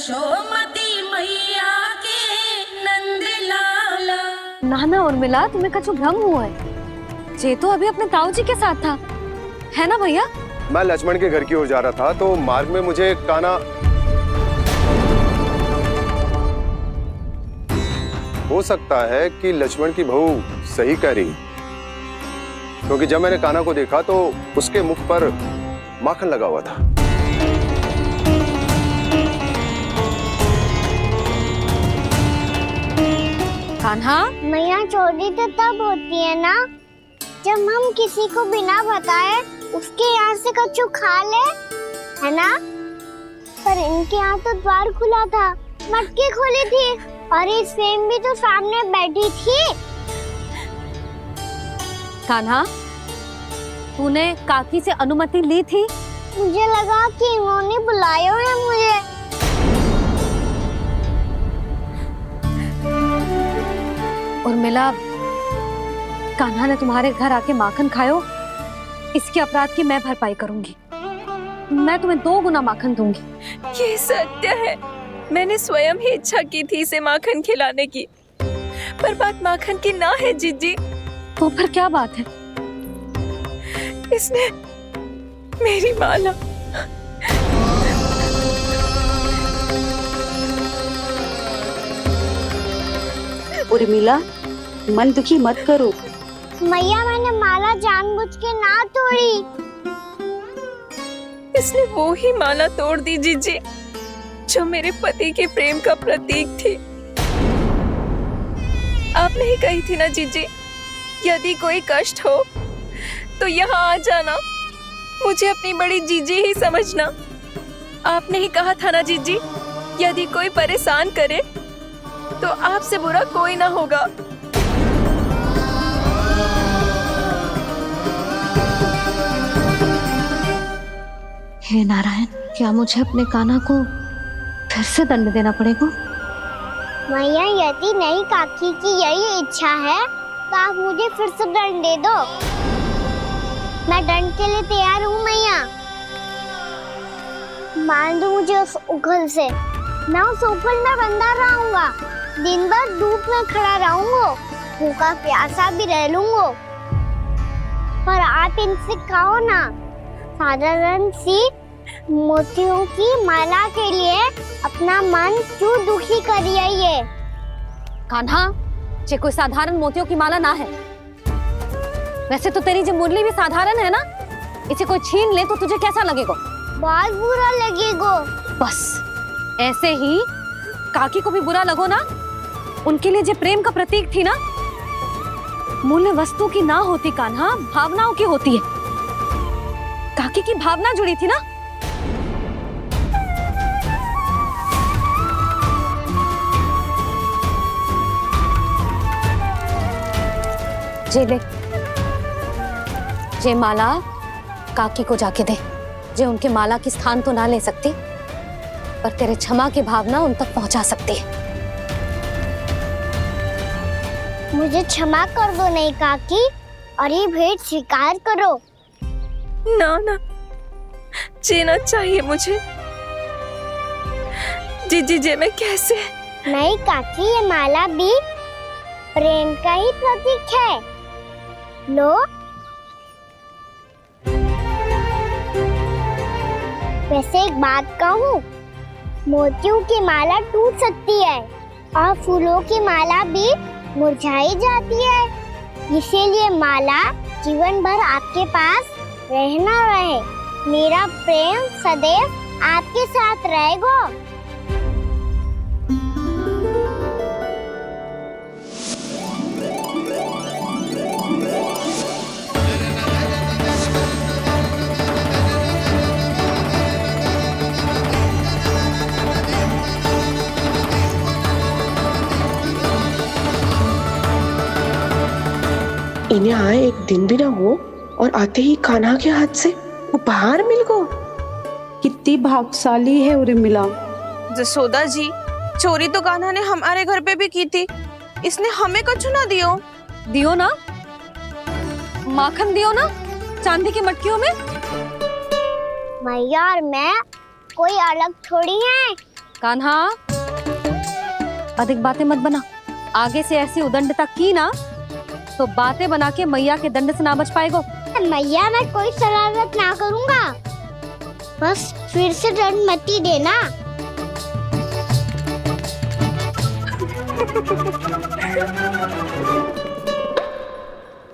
यशोमती मैया के नंद लाला। नाना उर्मिला, तुम्हें कछु भ्रम हुआ है। जे तो अभी अपने ताऊ जी के साथ था, है ना भैया? मैं लक्ष्मण के घर की ओर जा रहा था तो मार्ग में मुझे कान्हा। हो सकता है कि लक्ष्मण की बहू सही कह रही, क्योंकि जब मैंने कान्हा को देखा तो उसके मुख पर माखन लगा हुआ था। कान्हा, मैया चोरी तो तब होती है ना जब हम किसी को बिना बताए उसके यहाँ से कछु खा ले, है ना? पर इनके यहाँ तो द्वार खुला था, मटकी खुली थी और इस फेम भी तो सामने बैठी थी। कान्हा, तूने काकी से अनुमति ली थी? मुझे लगा कि इन्होंने बुलाया है मुझे। उर्मिला, कान्हा ने तुम्हारे घर आके माखन खायो, इसके अपराध की मैं भरपाई करूंगी। मैं तुम्हें 2 गुना माखन दूंगी। ये सत्य है, मैंने स्वयं ही इच्छा की थी इसे माखन खिलाने की, पर बात माखन की ना है जीजी। तो फिर क्या बात है? इसने मेरी माला। उर्मिला, मन दुखी मत करो। मैया, मैंने माला जानबूझ के ना तोड़ी। इसने वो ही माला तोड़ दी जीजी जो मेरे पति के प्रेम का प्रतीक थी। आपने ही कही थी ना जीजी, यदि कोई कष्ट हो तो यहाँ आ जाना, मुझे अपनी बड़ी जीजी ही समझना। आपने ही कहा था ना जीजी, यदि कोई परेशान करे तो आपसे बुरा कोई ना होगा। हे नारायण, क्या मुझे अपने कान्हा को फिर से दंड देना पड़ेगा? मैया, यदि नहीं काकी की यही इच्छा है तो आप मुझे फिर से दंड दे दो। मैं दंड के लिए तैयार हूँ मैया। मान दो मुझे उस उखल से, मैं उस उखल में बंधा रहूंगा, दिन भर धूप में खड़ा रहूंगा, भूखा प्यासा भी रह लूंगा। पर आप इनसे कहो ना, साधारण सी मोतियों की माला के लिए अपना मन क्यों दुखी करिए ये? कान्हा, ये कोई साधारण मोतियों की माला ना है। वैसे तो तेरी जो मुरली भी साधारण है ना, इसे कोई छीन ले तो तुझे कैसा लगेगा? बहुत बुरा लगेगा। बस ऐसे ही काकी को भी बुरा लगो ना। उनके लिए जो प्रेम का प्रतीक थी ना, मूल्य वस्तु की ना होती कान्हा, भावनाओं की होती है। काकी की भावना जुड़ी थी ना। जे ले, जे माला काकी को जाके दे। जे उनके माला की स्थान तो ना ले सकती, पर तेरे क्षमा की भावना उन तक पहुंचा सकती है। मुझे क्षमा कर दो नहीं काकी, और ये भेंट स्वीकार करो। ना ना, जीना चाहिए मुझे। जीजी जे मैं कैसे? नहीं काकी, ये माला भी प्रेम का ही प्रतीक है। लो। वैसे एक बात कहूँ, मोतियों की माला टूट सकती है और फूलों की माला भी मुरझाई जाती है, इसीलिए माला जीवन भर आपके पास रहना रहे। मेरा प्रेम सदैव आपके साथ रहेगा। इन्हें आए एक दिन भी ना हो और आते ही कान्हा के हाथ से उपहार मिल गो। कितनी भाग्यशाली है उर्मिला। जसोदा जी, चोरी तो कान्हा ने हमारे घर पे भी की थी, इसने हमें कछु ना दियो। दियो ना, माखन दियो ना, चांदी की मटकियों में। मैया और मैं कोई अलग थोड़ी हैं। कान्हा, अधिक बातें मत बना। आगे से ऐसी उदंडता की ना तो बातें बना के मैया के दंड से ना बच पाएगो। मैया मैं कोई शरारत ना करूंगा, बस फिर से दंड मत ही देना।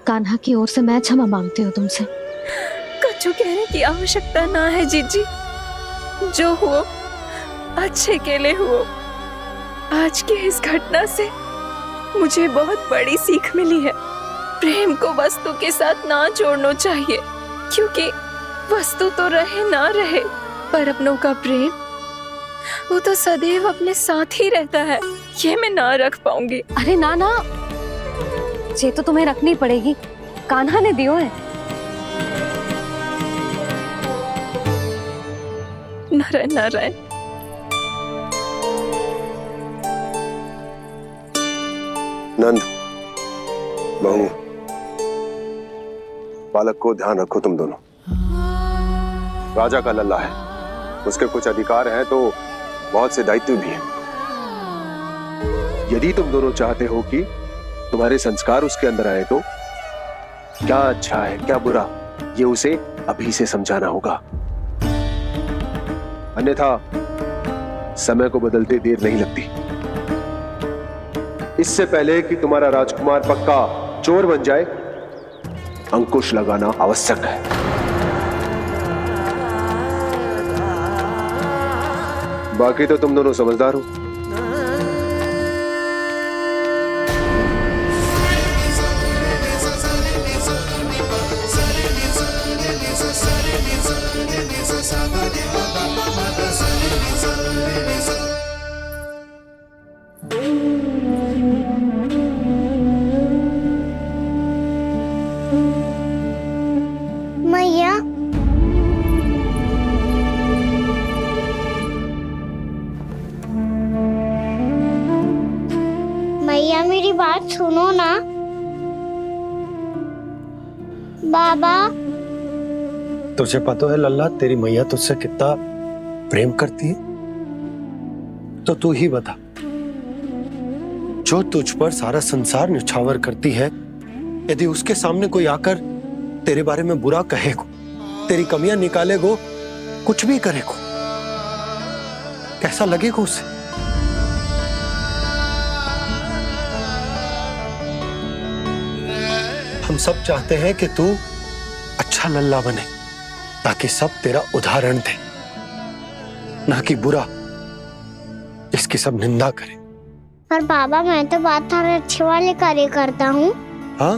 कान्हा की ओर से मैं क्षमा मांगती हूँ तुमसे। कुछ कहने की आवश्यकता ना है जीजी, जो हुआ अच्छे के लिए हुआ। आज की इस घटना से मुझे बहुत बड़ी सीख मिली है। प्रेम को वस्तु के साथ ना जोड़ना चाहिए, क्योंकि वस्तु तो रहे ना रहे, पर अपनों का प्रेम वो तो सदैव अपने साथ ही रहता है। ये मैं ना रख पाऊंगी। अरे ना ना, ये तो तुम्हें रखनी पड़ेगी, कान्हा ने दियो है। नारायण नारायण। नंद, बहू, बालक को ध्यान रखो तुम दोनों। राजा का लल्ला है, उसके कुछ अधिकार हैं तो बहुत से दायित्व भी हैं। यदि तुम दोनों चाहते हो कि तुम्हारे संस्कार उसके अंदर आए तो क्या अच्छा है क्या बुरा, ये उसे अभी से समझाना होगा। अन्यथा समय को बदलते देर नहीं लगती। इससे पहले कि तुम्हारा राजकुमार पक्का चोर बन जाए, अंकुश लगाना आवश्यक है। बाकी तो तुम दोनों समझदार हो। मैया मैया मेरी बात सुनो ना। बाबा, तुझे पता है लल्ला, तेरी मैया तुझसे कितना प्रेम करती है, तो तू ही बता। जो तुझ पर सारा संसार निछावर करती है, यदि उसके सामने कोई आकर तेरे बारे में बुरा कहेगो, तेरी कमियां निकालेगो, कुछ भी करेगो, कैसा लगेगा उसे? हम सब चाहते हैं कि तू अच्छा लल्ला बने, ताकि सब तेरा उदाहरण दे, ना कि बुरा जिसकी सब निंदा करे। पर बाबा मैं तो बात हर अच्छे वाले कार्य करता हूँ। हाँ,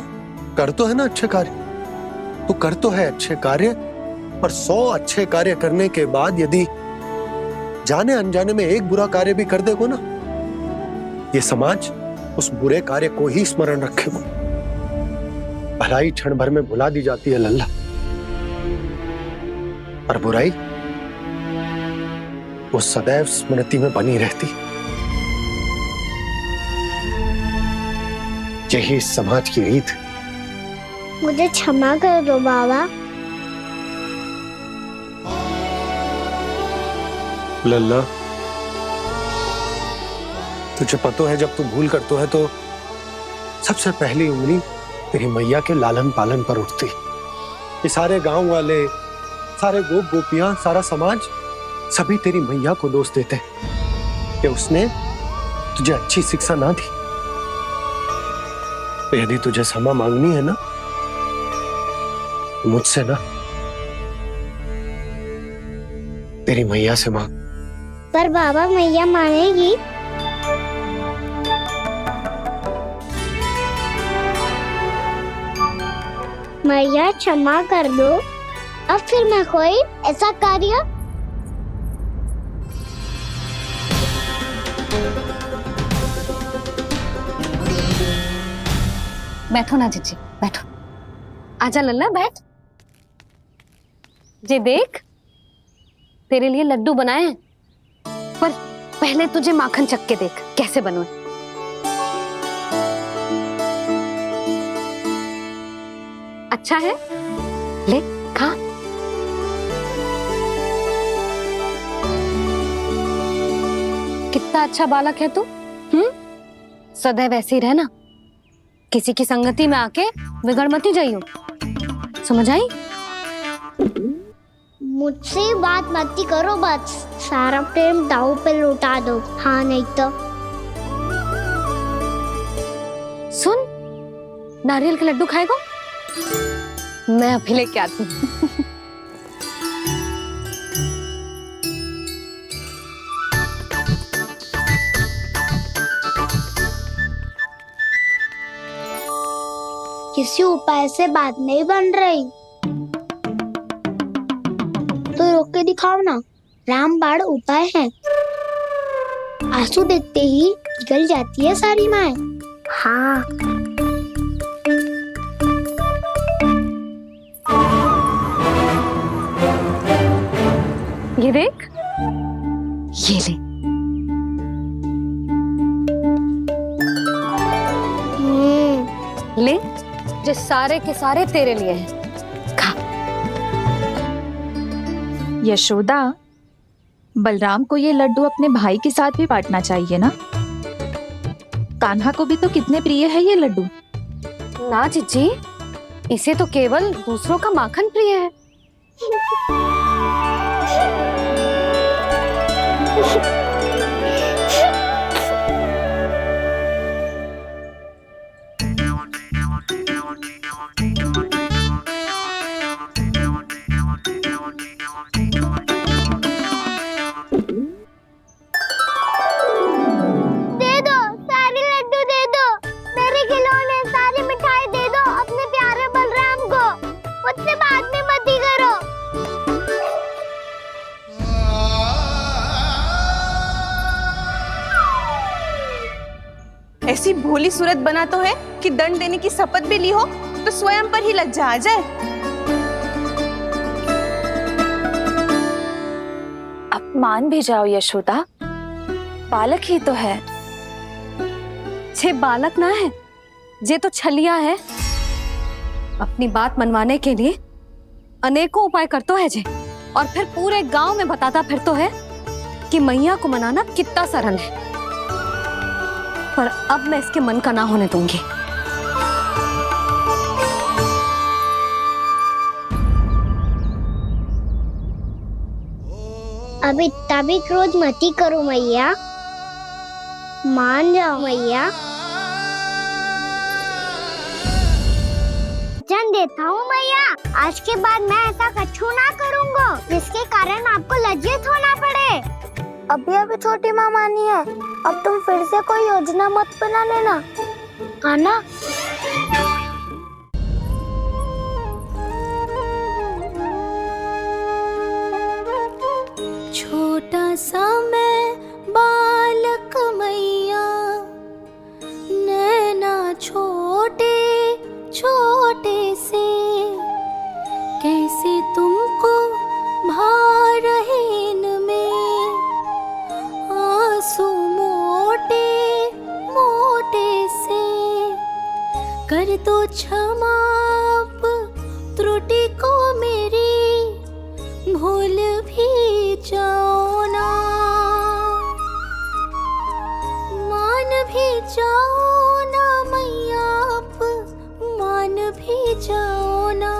कर तो है ना अच्छे कार्य, तू कर तो है अच्छे कार्य, पर 100 अच्छे कार्य करने के बाद यदि जाने अनजाने में एक बुरा कार्य भी कर देगो ना, ये समाज उस बुरे कार्य को ही स्मरण रखेगो। भलाई क्षण भर में भुला दी जाती है लल्ला, पर बुराई वो सदैव स्मृति में बनी रहती। यही इस समाज की रीत। मुझे क्षमा कर दो बाबा। लल्ला, तुझे पता है जब तू भूल करतो है तो सबसे पहली उंगली तेरी मैया के लालन पालन पर उठती। ये सारे गांव वाले, सारे गोप गोपियां, सारा समाज सभी तेरी मैया को दोष देते कि उसने तुझे अच्छी शिक्षा ना दी। तो यदि तुझे क्षमा मांगनी है ना, मुझसे ना, तेरी मैया से मांग। पर बाबा मैया मानेगी? मैया क्षमा कर दो, अब फिर मैं कोई ऐसा कार्य। बैठो ना जीजी, बैठो। आजा लल्ला, बैठ। जे देख, तेरे लिए लड्डू बनाए हैं, पर पहले तुझे माखन चख के देख कैसे बनो। अच्छा है, ले खा। कितना अच्छा बालक है तू। सदैव ऐसे ही रहना, किसी की संगति में आके बिगड़ मत जाइयो, समझ आई? मुझसे बात मत करो, बस सारा प्रेम दाव पे लौटा दो। हाँ नहीं तो सुन, नारियल के लड्डू खाएगा? मैं अभी लेके आती हूँ। किसी उपाय से बात नहीं बन रही तो रोक के दिखाओ ना। रामबाण उपाय है, आंसू देखते ही निकल जाती है सारी माए। हाँ ये देख, ये ले। ले, जो सारे के सारे तेरे लिए हैं, खा। यशोदा, बलराम को ये लड्डू अपने भाई के साथ भी बांटना चाहिए ना। कान्हा को भी तो कितने प्रिय है ये लड्डू। ना जीजी, इसे तो केवल दूसरों का माखन प्रिय है। दे दो, सारे लड्डू दे दो, मेरे खिलौने सारी मिठाई दे दो अपने प्यारे बलराम को। मुझसे बात में मत ही करो। ऐसी भोली सूरत बना तो है कि दंड देने की शपथ भी ली हो तो स्वयं पर ही लज्जा आ जाए। अब मान भी जाओ यशोदा, बालक ही तो है। छे बालक ना है, जे तो छलिया है। अपनी बात मनवाने के लिए अनेकों उपाय करतो है जे, और फिर पूरे गांव में बताता फिरतो है कि मैया को मनाना कितना सरल है। पर अब मैं इसके मन का ना होने दूंगी। अब इतना भी क्रोध मत ही करो मैया, मान जाओ मैया। वचन देता हूँ मैया, आज के बाद मैं ऐसा कछु ना करूँगा जिसके कारण आपको लज्जित होना पड़े। अभी अभी छोटी माँ मानी है, अब तुम फिर से कोई योजना मत बना लेना, हाँ ना? छोटा सा मैं बालक मैया, नैना छोटे छोटे से, कैसे तुमको भा रहे इनमें आंसू मोटे मोटे से। कर दो क्षमा त्रुटि को मेरी, भूल भी जाओ ना, मान भी जाओ ना मैया, आप मान भी जाओ ना।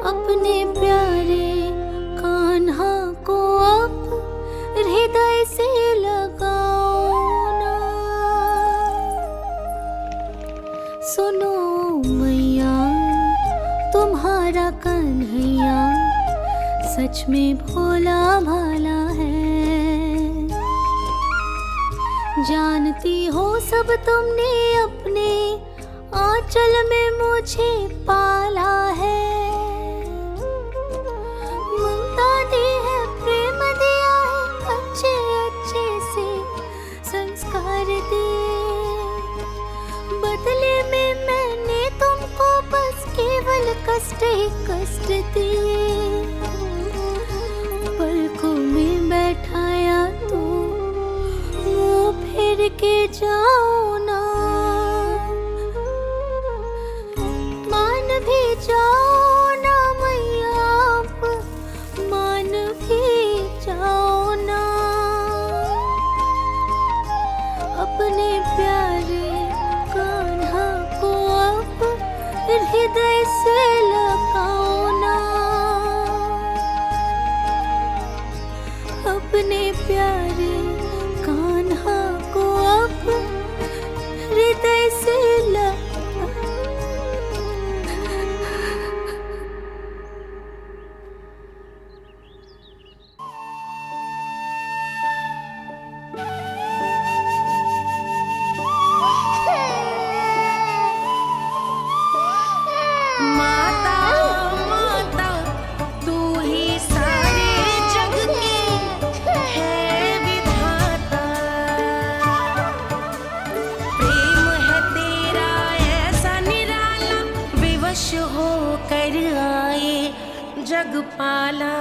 अपने प्यारे कान्हा को अब हृदय से लगाओ ना। सुनो मैया, तुम्हारा कन्हैया सच में भोला भाला है। जानती हो सब तुमने अपने आंचल में मुझे पाला है। ममता दी है, प्रेम दिया है, अच्छे अच्छे से संस्कार दिए। बदले में मैंने तुमको बस केवल कष्ट ही कष्ट दिए। पलकों में बैठाया तो मुंह फेर के जाओ ना, मान भी जाओ अपने प्यारे कान्हा को अब हृदय से लगा। माता माता तू ही सारे जग के है विधाता, प्रेम है तेरा ऐसा निराला, विवश होकर आए जग पाला।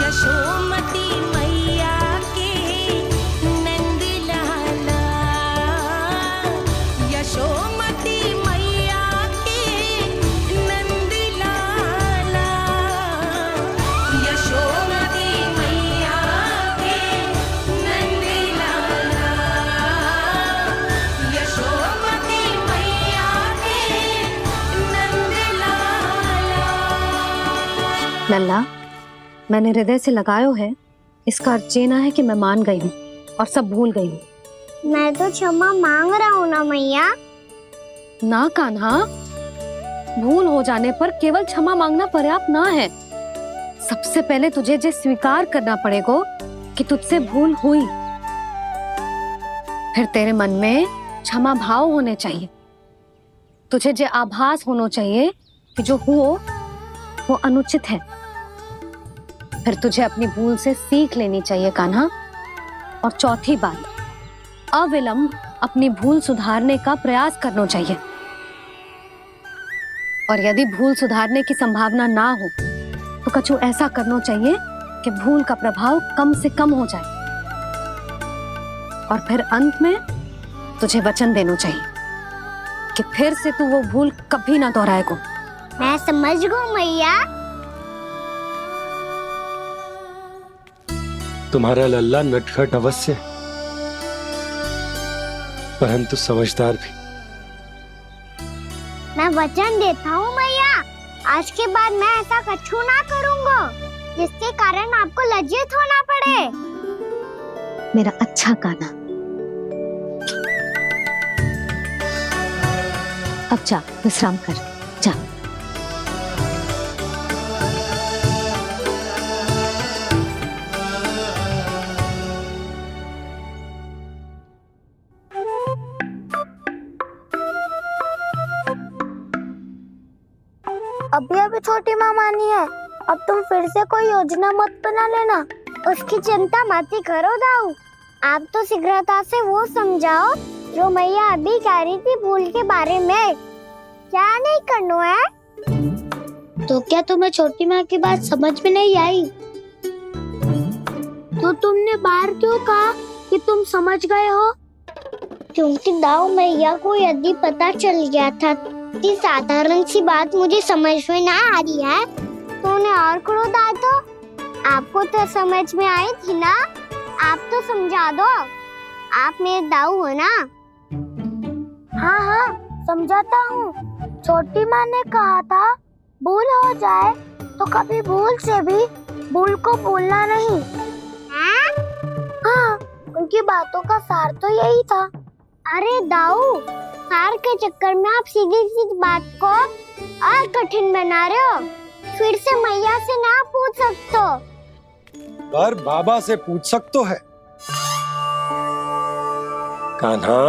यशोमती मैया के नंद लाला, यशोमती मैया के नंद लाला, यशोमती मैया के नंद लाला, यशोमती मैया के नंद लाला। लल्ला, मैंने हृदय से लगायो है, इसका अर्थ ये ना है कि मैं मान गई हूँ और सब भूल गई हूँ। मैं तो क्षमा मांग रहा हूँ ना मैया। ना कान्हा, भूल हो जाने पर केवल क्षमा मांगना पर्याप्त ना है। सबसे पहले तुझे जे स्वीकार करना पड़ेगा कि तुझसे भूल हुई, फिर तेरे मन में क्षमा भाव होने चाहिए। तुझे जे आभास होना चाहिए कि जो हुआ वो अनुचित है। फिर तुझे अपनी भूल से सीख लेनी चाहिए कान्हा। और चौथी बात, अविलंब अपनी भूल सुधारने का प्रयास करना चाहिए। और यदि भूल सुधारने की संभावना ना हो तो कछु ऐसा करना चाहिए कि भूल का प्रभाव कम से कम हो जाए। और फिर अंत में तुझे वचन देना चाहिए कि फिर से तू वो भूल कभी ना दोहराएगा। मैं समझ गई मैया। तुम्हारा लल्ला नटखट अवश्य है, परंतु समझदार भी। मैं वचन देता हूँ मैया, आज के बाद मैं ऐसा कछु ना करूँगा जिसके कारण आपको लज्जित होना पड़े। मेरा अच्छा कान्हा, अब जा विश्राम कर, जा। अभी अभी छोटी माँ मानी है, अब तुम फिर से कोई योजना मत बना लेना। उसकी चिंता मत ही करो दाऊ। आप तो शीघ्रता से वो समझाओ जो मैया अभी कह रही थी भूल के बारे में। क्या नहीं करना है? तो क्या तुम्हें छोटी माँ की बात समझ में नहीं आई? तो तुमने बाहर क्यों कहा कि तुम समझ गए हो? क्योंकि दाऊ मैया को यदि पता चल गया था कि साधारण सी बात मुझे समझ में ना आ रही है तो उन्हें और क्रोध आया। तो आपको तो समझ में आई थी ना, आप तो समझा दो। आप मेरे दाऊ हो ना। हाँ हाँ समझाता हूँ। छोटी माँ ने कहा था भूल हो जाए तो कभी भूल से भी भूल को भूलना नहीं। हाँ उनकी बातों का सार तो यही था। अरे दाऊ, सार के चक्कर में आप सीधी सीधी बात को और कठिन बना रहे हो। फिर से मैया से ना पूछ सकते हो, पर बाबा से पूछ सकते है। कान्हा,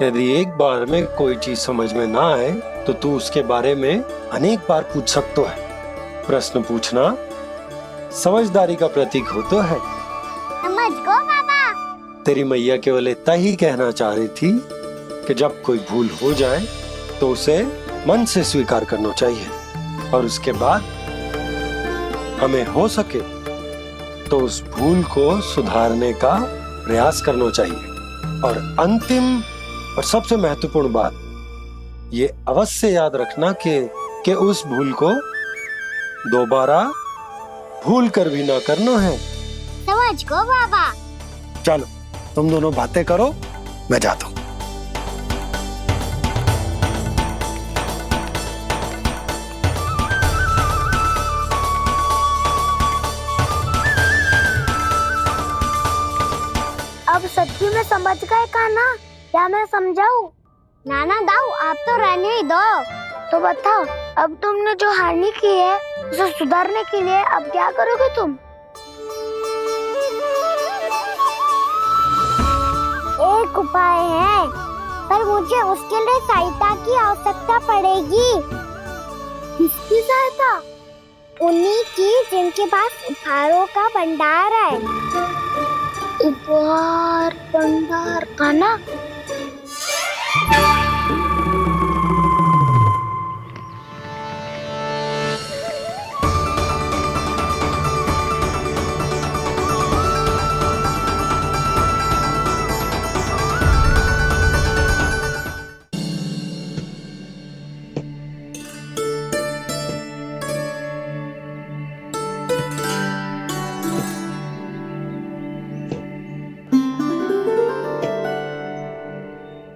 यदि एक बार में कोई चीज समझ में ना आए तो तू उसके बारे में अनेक बार पूछ सकते है। प्रश्न पूछना समझदारी का प्रतीक होता है। समझ गो बाबा। तेरी मैया केवल इतना ही कहना चाह रही थी कि जब कोई भूल हो जाए तो उसे मन से स्वीकार करना चाहिए और उसके बाद हमें हो सके तो उस भूल को सुधारने का प्रयास करना चाहिए। और अंतिम और सबसे महत्वपूर्ण बात ये अवश्य याद रखना कि उस भूल को दोबारा भूल कर भी ना करना है। समझ गो बाबा। चलो तुम दोनों बातें करो, मैं जाता हूँ। में समझ गए कान्हा, क्या मैं समझाऊं? नाना दाऊ, आप तो रहने ही दो। तो बताओ, अब तुमने जो हानि की है उसे सुधारने के लिए अब क्या करोगे तुम? एक उपाय है, पर मुझे उसके लिए सहायता की आवश्यकता पड़ेगी। किसकी सहायता? उन्हीं की जिनके पास उपहारों का भंडार है। उपहार भंडार का ना?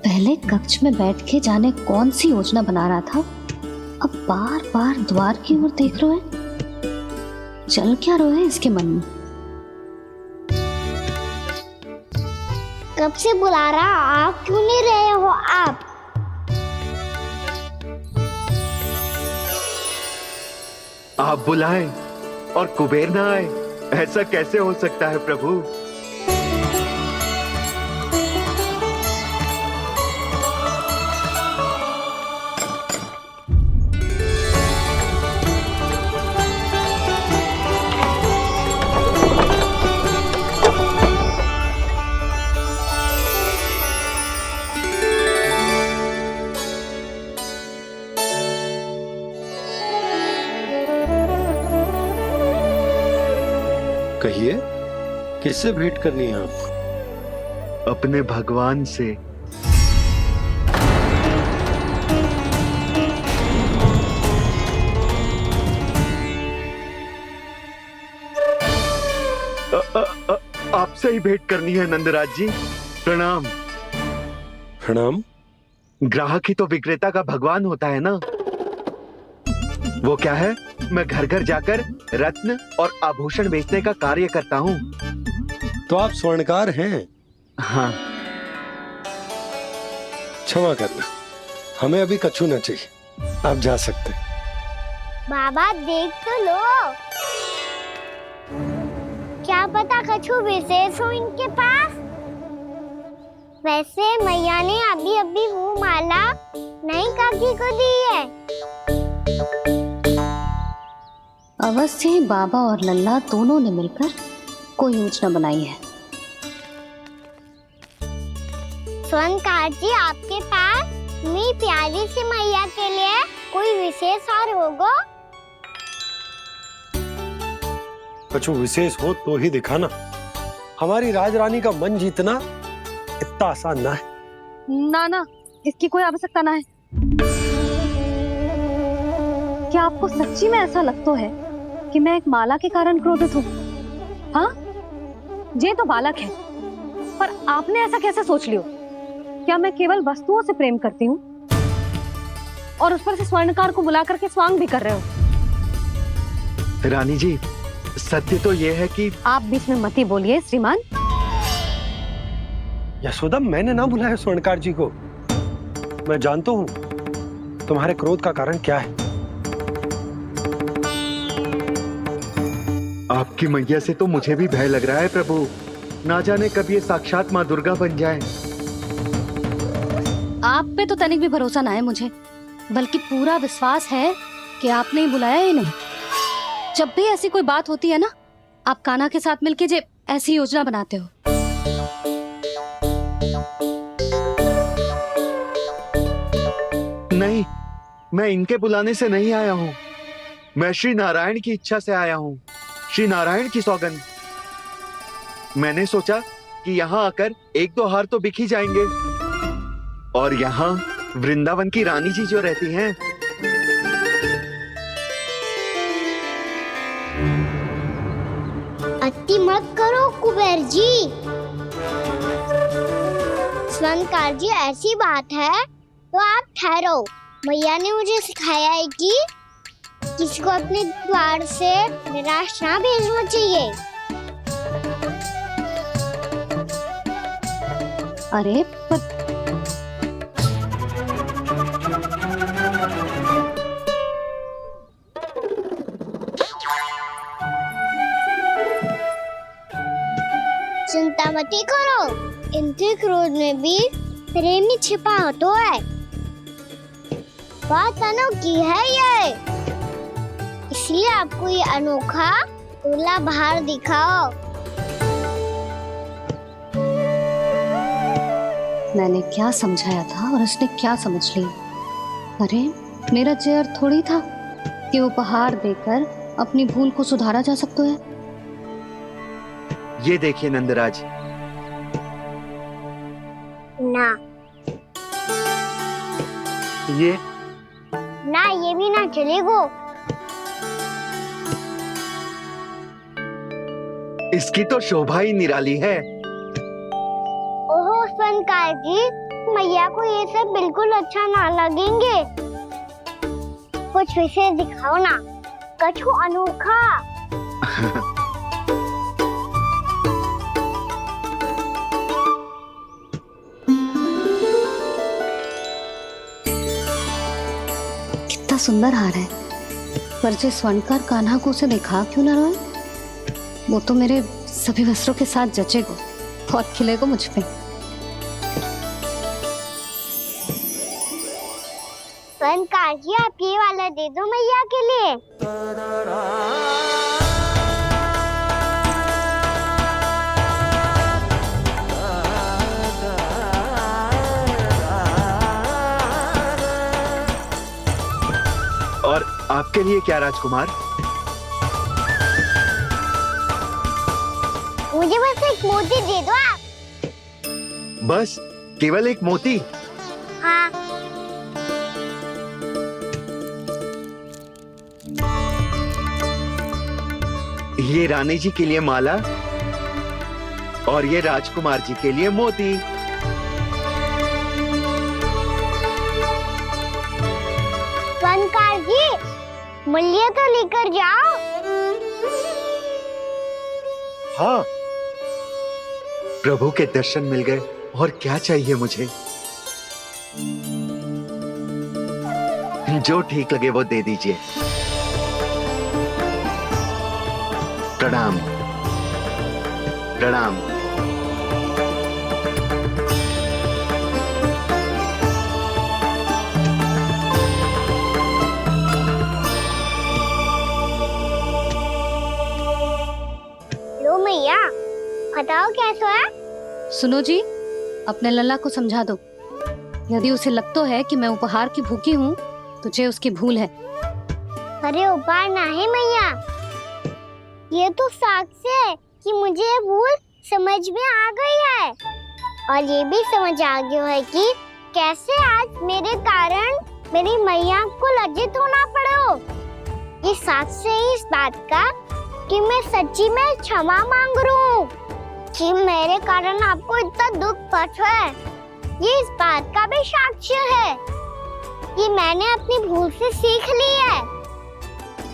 पहले कक्ष में बैठ के जाने कौन सी योजना बना रहा था, अब बार बार द्वार की ओर देख रहे हैं। चल क्या रहे हैं इसके मन में? कब से बुला रहा, आप क्यों नहीं रहे हो? आप बुलाएं और कुबेर ना आए, ऐसा कैसे हो सकता है प्रभु? कहिए, किससे भेंट करनी है आपको? अपने भगवान से। आपसे ही भेंट करनी है नंदराज जी। प्रणाम। प्रणाम। ग्राहक ही तो विक्रेता का भगवान होता है ना। वो क्या है, मैं घर घर जाकर रत्न और आभूषण बेचने का कार्य करता हूँ। तो आप स्वर्णकार हैं? हाँ। क्षमा करना, हमें अभी कछु न चाहिए, आप जा सकते हैं। बाबा देख तो लो, क्या पता कछु विशेष हो इनके पास। वैसे मैया ने अभी अभी वो माला नई काकी को दी है। अवश्य ही बाबा और लल्ला दोनों ने मिलकर कोई योजना बनाई है। स्वर्णकार जी, आपके पास मेरी प्यारी सी मैया के लिए कोई विशेष हार होगा? कछु विशेष हो तो ही दिखाना। हमारी राजरानी का मन जीतना इतना आसान ना है। ना, इसकी कोई आवश्यकता ना है। क्या आपको सच्ची में ऐसा लगता है कि मैं एक माला के कारण क्रोधित हूँ? हाँ, ये तो बालक है, पर आपने ऐसा कैसे सोच लियो? क्या मैं केवल वस्तुओं से प्रेम करती हूँ और उस पर से स्वर्णकार को बुला करके स्वांग भी कर रहे हो? रानी जी, सत्य तो यह है कि आप बीच में मती बोलिए श्रीमान। यशोदा, मैंने ना बुलाया स्वर्णकार जी को। मैं जानता हूँ तुम्हारे क्रोध का कारण क्या है। आपकी मैया से तो मुझे भी भय लग रहा है प्रभु। ना जाने कब ये साक्षात माँ दुर्गा बन जाए। आप पे तो तनिक भी भरोसा ना है मुझे, बल्कि पूरा विश्वास है कि आपने ही बुलाया ही नहीं। जब भी ऐसी कोई बात होती है ना, आप कान्हा के साथ मिलके जे ऐसी योजना बनाते हो। नहीं, मैं इनके बुलाने से नहीं आया हूँ। मैं श्री नारायण की इच्छा से आया हूँ, श्री नारायण की सौगंध। मैंने सोचा कि यहाँ आकर एक दो हार तो बिक ही जाएंगे, और यहाँ वृंदावन की रानी जी जो रहती हैं। अति मत करो कुबेर जी। स्वर्णकार जी, ऐसी बात है तो आप ठहरो। मैया ने मुझे सिखाया है कि किसी को अपने द्वार से निराश ना भेजना चाहिए। अरे पर चिंता मती करो, इनके क्रोध में भी प्रेम ही छिपा होता है। बात अनोखी है ये, इसलिए आपको ये अनोखा दूल्हा बाहर दिखाओ। मैंने क्या समझाया था और उसने क्या समझ लिया। अरे मेरा चेयर थोड़ी था कि उपहार देकर अपनी भूल को सुधारा जा सकता है। ये देखिए नंदराज, ना ये ना, ये भी ना चलेगो। इसकी तो शोभा ही निराली है। ओहो संकार जी, मैया को ये सब बिल्कुल अच्छा ना लगेंगे। कुछ विशेष दिखाओ ना, कछु अनोखा। कितना सुंदर हार है, पर जो स्वर्णकार कान्हा को उसे दिखा क्यों ना रोए? वो तो मेरे सभी वस्त्रों के साथ जचेगा, बहुत खिलेगा मुझ पे। संकार जी, आप ये वाला दे दो मैया के लिए। और आपके लिए क्या राजकुमार? मुझे बस एक मोती दे दो आप। बस केवल एक मोती? हाँ। ये रानी जी के लिए माला और ये राजकुमार जी के लिए मोती। संकार जी, मूल्य तो लेकर जाओ। हाँ, प्रभु के दर्शन मिल गए, और क्या चाहिए मुझे? जो ठीक लगे वो दे दीजिए। प्रणाम प्रणाम। लो मैया, बताओ कैसा है? सुनो जी, अपने लल्ला को समझा दो। यदि उसे लगता है कि मैं उपहार की भूखी हूँ, तो ये उसकी भूल है। अरे उपहार ना है मैया, ये तो साक्ष्य है कि मुझे ये भूल समझ में आ गई है, और ये भी समझ आ गया है कि कैसे आज मेरे कारण मेरी मैया को लज्जित होना पड़ो। ये साक्ष्य है इस बात का कि मैं सच्ची में क्षमा मांग रहा हूँ कि मेरे कारण आपको इतना दुख पहुंचा है। ये इस बात का भी साक्ष्य है कि मैंने अपनी भूल से सीख ली है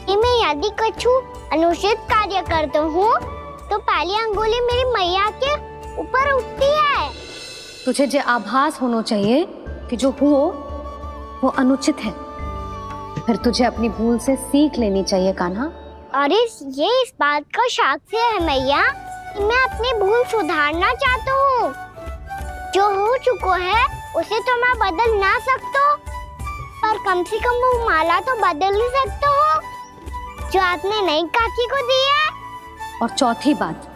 कि मैं यदि कछु अनुचित कार्य करता हूँ तो पहली अंगुली मेरी मैया के ऊपर उठती है। तुझे जो आभास होना चाहिए कि जो हुआ वो अनुचित है, फिर तुझे अपनी भूल से सीख लेनी चाहिए कान्हा। और ये इस बात का साक्ष्य है मैया कि मैं अपनी भूल सुधारना चाहता हूँ। जो हो चुका है उसे तो मैं बदल ना सकता, पर कम से कम वो माला तो बदल ही सकता हूँ जो आपने नई काकी को दी है। और चौथी बात,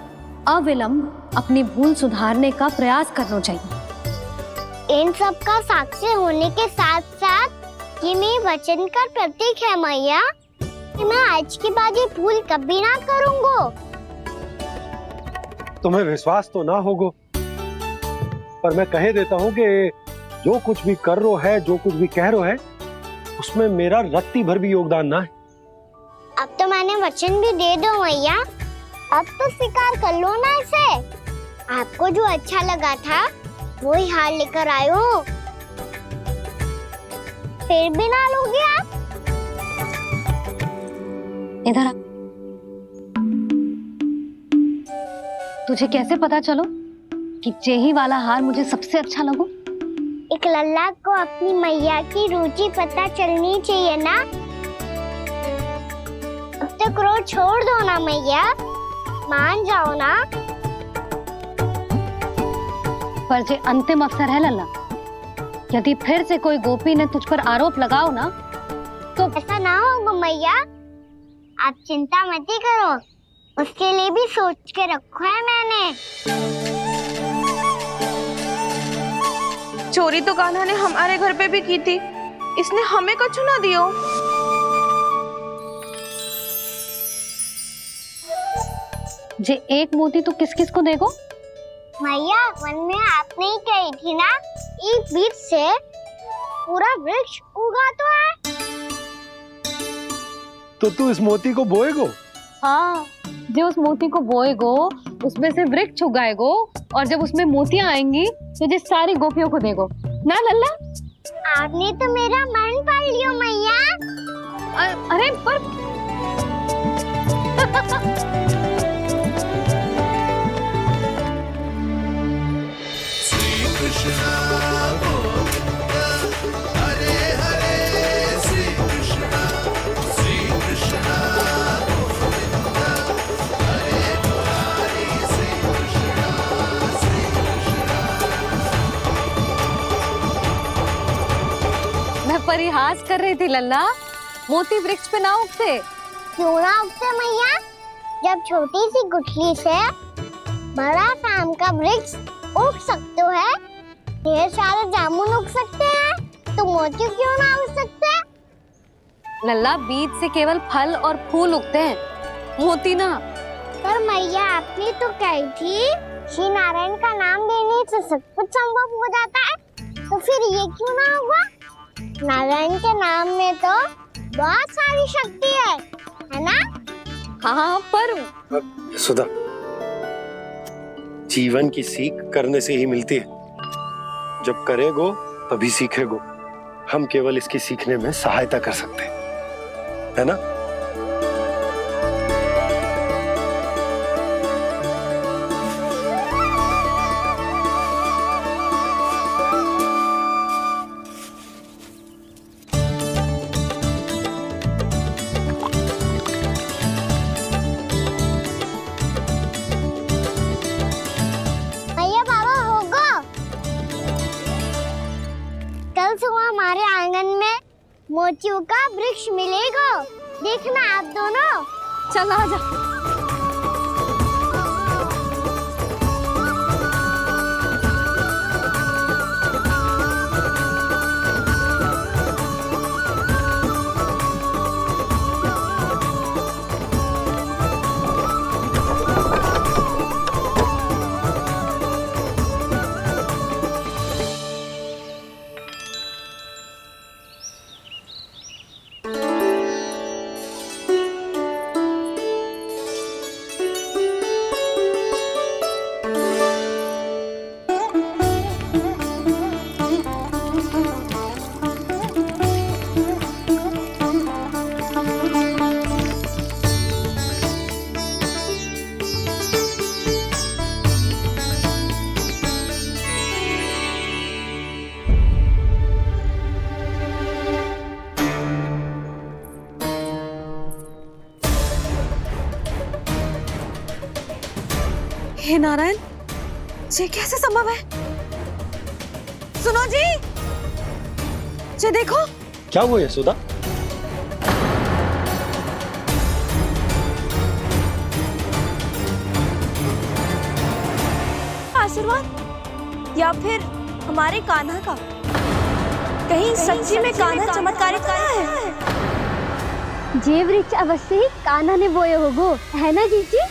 अविलंब अपनी भूल सुधारने का प्रयास करना चाहिए। इन सब का साक्षी होने के साथ साथ ये मेरे वचन का प्रतीक है मैया कि मैं आज के बाद ये भूल कभी ना करूँगा। तुम्हें विश्वास तो ना होगो, पर मैं कह देता हूँ कि जो कुछ भी कर रो है, जो कुछ भी कह रो है, उसमें मेरा रत्ती भर भी योगदान ना है। अब तो मैंने वचन भी दे दो मैया, अब तो स्वीकार कर लो ना इसे। आपको जो अच्छा लगा था वो ही हार लेकर आयो, फिर भी ना लोगे आप? इधर आ। तुझे कैसे पता चलो कि जेही वाला हार मुझे सबसे अच्छा लगो? एक लल्ला को अपनी मैया की रुचि पता चलनी चाहिए ना। अब तक रोज छोड़ दो ना मैया, मान जाओ ना। पर जे अंतिम अवसर है लल्ला, यदि फिर से कोई गोपी ने तुझ पर आरोप लगाओ ना तो ऐसा ना होगा मैया, आप चिंता मत ही करो, उसके लिए भी सोच के रखा है मैंने। चोरी तो कान्हा ने हमारे घर पे भी की थी, इसने हमें कछु ना दियो। जे एक मोती तो किस किस को देगो? मैया मन में आपने ही कही थी ना, एक बीज से पूरा वृक्ष उगा तो है। तो तू इस मोती को बोएगो? हाँ, जो उस मोती को बोएगो उसमें से वृक्ष उगाएगो, और जब उसमें मोतियां आएंगी तो जिस सारी गोपियों को देगो ना लल्ला। आपने तो मेरा मन पढ़ लियो मैया। अरे पर परिहास कर रही थी लल्ला, मोती वृक्ष पे ना उगते। क्यों ना उगते मैया, जब छोटी सी गुठली से बड़ा आम का वृक्ष उग सकते है, ढेर सारे जामुन उग सकते हैं, तो मोती क्यों ना उग सकते? लल्ला, बीज से केवल फल और फूल उगते हैं, मोती ना। पर मैया आपने तो कही थी श्री नारायण का नाम लेने से सब कुछ संभव हो जाता है, तो फिर ये क्यों ना होगा? नारायण के नाम में तो बहुत सारी शक्ति है ना? हाँ, पर सुधा, जीवन की सीख करने से ही मिलती है। जब करेगो तभी सीखेगो। हम केवल इसकी सीखने में सहायता कर सकते हैं, है ना? सुबह हमारे आंगन में मोतियों का वृक्ष मिलेगा, देखना आप दोनों। चल आजा। हे नारायण, ये कैसे संभव है? सुनो जी, ये देखो। क्या हुआ यशोदा? आशीर्वाद या फिर हमारे कान्हा का? कहीं सच्ची में कान्हा चमत्कारी आया है? जे वृक्ष अवश्य ही कान्हा ने बोए होगो, है ना जीजी?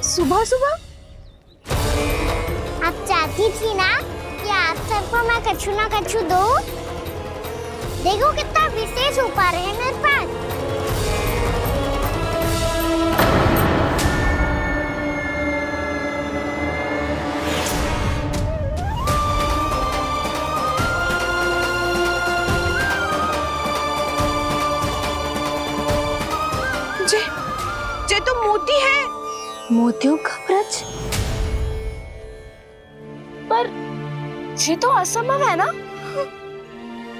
सुबह सुबह आप चाहती थी ना कि आप सबको मैं कछु ना कछु दूं? देखो कितना विशेष उपहार है मेरे पास। मोतियों का ब्रज? पर ये तो असंभव है ना।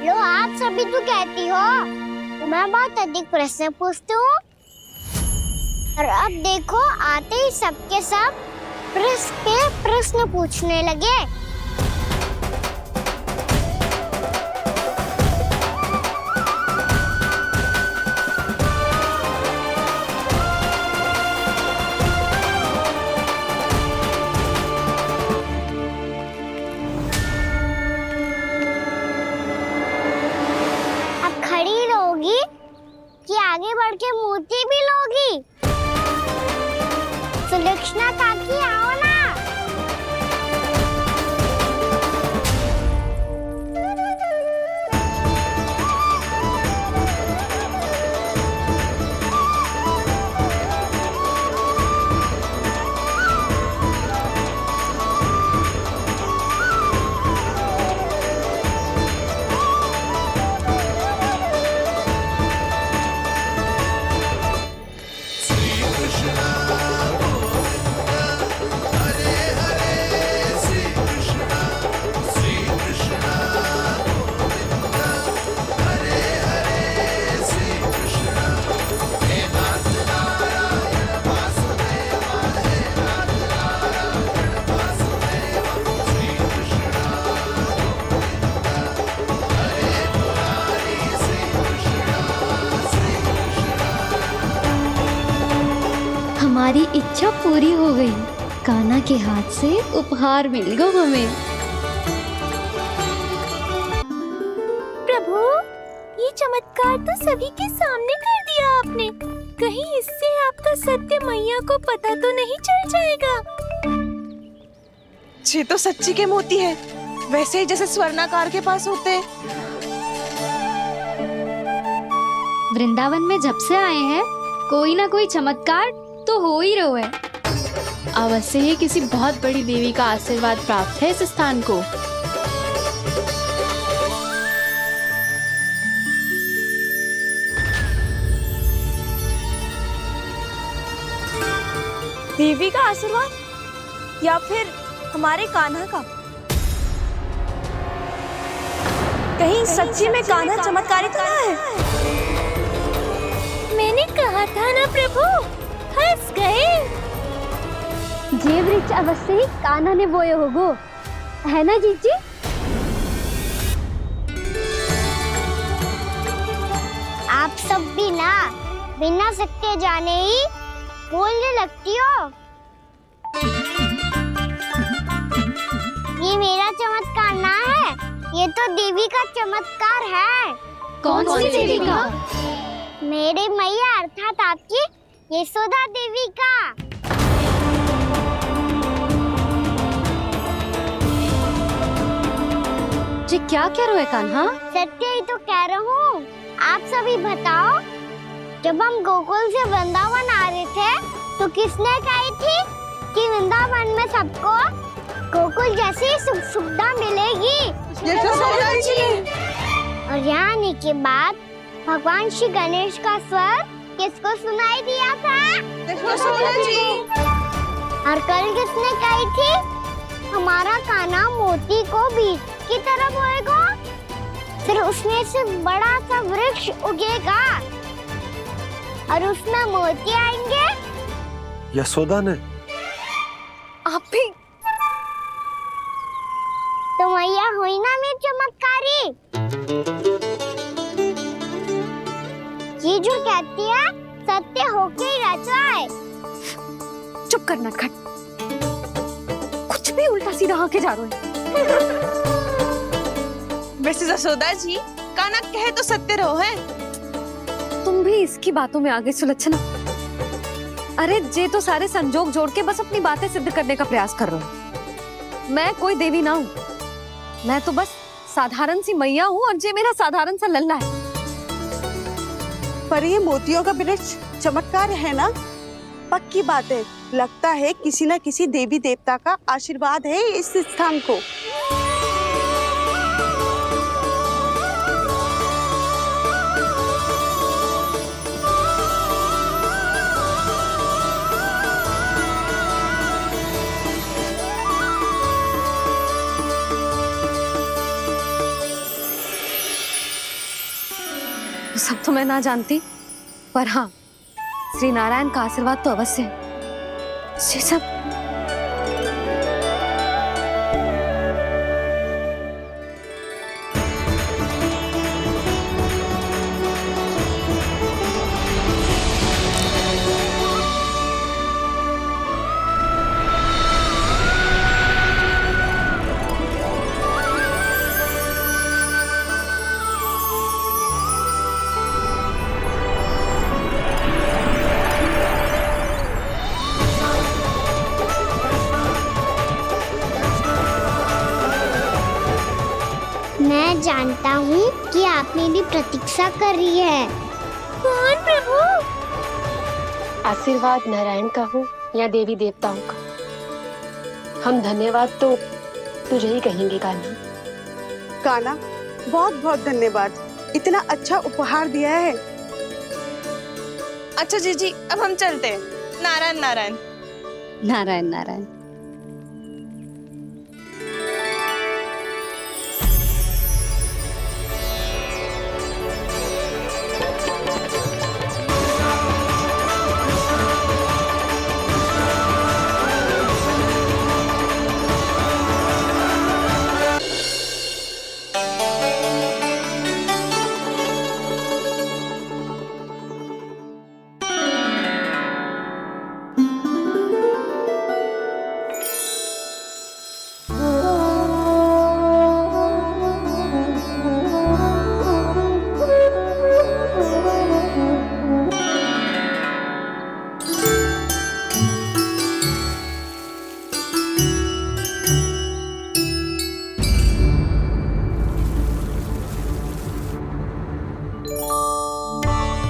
लो आप सभी तो कहती हो मैं बहुत अधिक प्रश्न पूछती हूँ, और अब देखो आते ही सबके सब प्रश्न पे प्रश्न पूछने लगे। कि आगे बढ़ के मूर्ति भी लोगी? सुलक्षणा काकी आओ ना। हमारी इच्छा पूरी हो गई। कान्हा के हाथ से उपहार मिल गया हमें। प्रभु, ये चमत्कार तो सभी के सामने कर दिया आपने। कहीं इससे आपका सत्य मैया को पता तो नहीं चल जाएगा? ये तो सच्ची के मोती है, वैसे ही जैसे स्वर्णाकार के पास होते हैं। वृंदावन में जब से आए हैं कोई ना कोई चमत्कार तो हो ही रहा है। अवश्य ही किसी बहुत बड़ी देवी का आशीर्वाद प्राप्त है इस स्थान को। देवी का आशीर्वाद या फिर हमारे कान्हा का? कहीं सच्ची में कान्हा चमत्कारी तो ना है? मैंने कहा था ना प्रभु, हंस गए। ये वृक्ष अवश्य ही कान्हा ने बोए होगो, है ना जीजी? आप सब भी ना बिना सत्य जाने ही बोलने लगती हो। ये मेरा चमत्कार ना है, ये तो देवी का चमत्कार है। कौन सी देवी का? मेरे मैया अर्थात आपकी यशोदा देवी का। जी क्या कह रहे हो कान्हा? सत्य ही तो कह रहा हूँ। आप सभी बताओ, जब हम गोकुल से वृंदावन आ रहे थे तो किसने कही थी कि वृंदावन में सबको गोकुल जैसी सुख सुविधा मिलेगी? यशोदा जी। और यहाँ आने के बाद भगवान श्री गणेश का स्वर किसको सुनाई दिया था? यशोदा जी। और कल किसने कही थी हमारा कान्हा मोती को बीज की तरफ होएगा, फिर उसमें से बड़ा सा वृक्ष उगेगा और उसमें मोती आएंगे? यशोदा ने? आप भी? तो मैया हुई ना मेरी चमत्कारी। ये जो कहती है सत्य होके ही रहता है। चुप कर नटखट, कुछ भी उल्टा सीधा आके जा रहे हो। वैसे यशोदा जी, कान्हा कहे तो सत्य रहो है। तुम भी इसकी बातों में आगे सुलझना। अरे जे तो सारे संजोग जोड़ के बस अपनी बातें सिद्ध करने का प्रयास कर रहे हो। मैं कोई देवी ना हूँ, मैं तो बस साधारण सी मैया हूँ और जे मेरा साधारण सा लल्ला है। पर ये मोतियों का वृक्ष चमत्कार है ना? पक्की बात है, लगता है किसी न किसी देवी देवता का आशीर्वाद है इस स्थान को। वो सब तो मैं ना जानती, पर हाँ, श्री नारायण का आशीर्वाद तो अवश्य है। ये सब मैं जानता हूँ कि आप मेरी प्रतीक्षा कर रही है। कौन प्रभु? आशीर्वाद नारायण का हो या देवी देवताओं का, हम धन्यवाद तो तुझे ही कहेंगे कान्हा। कान्हा, बहुत बहुत धन्यवाद, इतना अच्छा उपहार दिया है। अच्छा जीजी, अब हम चलते हैं। नारायण नारायण। नारायण नारायण।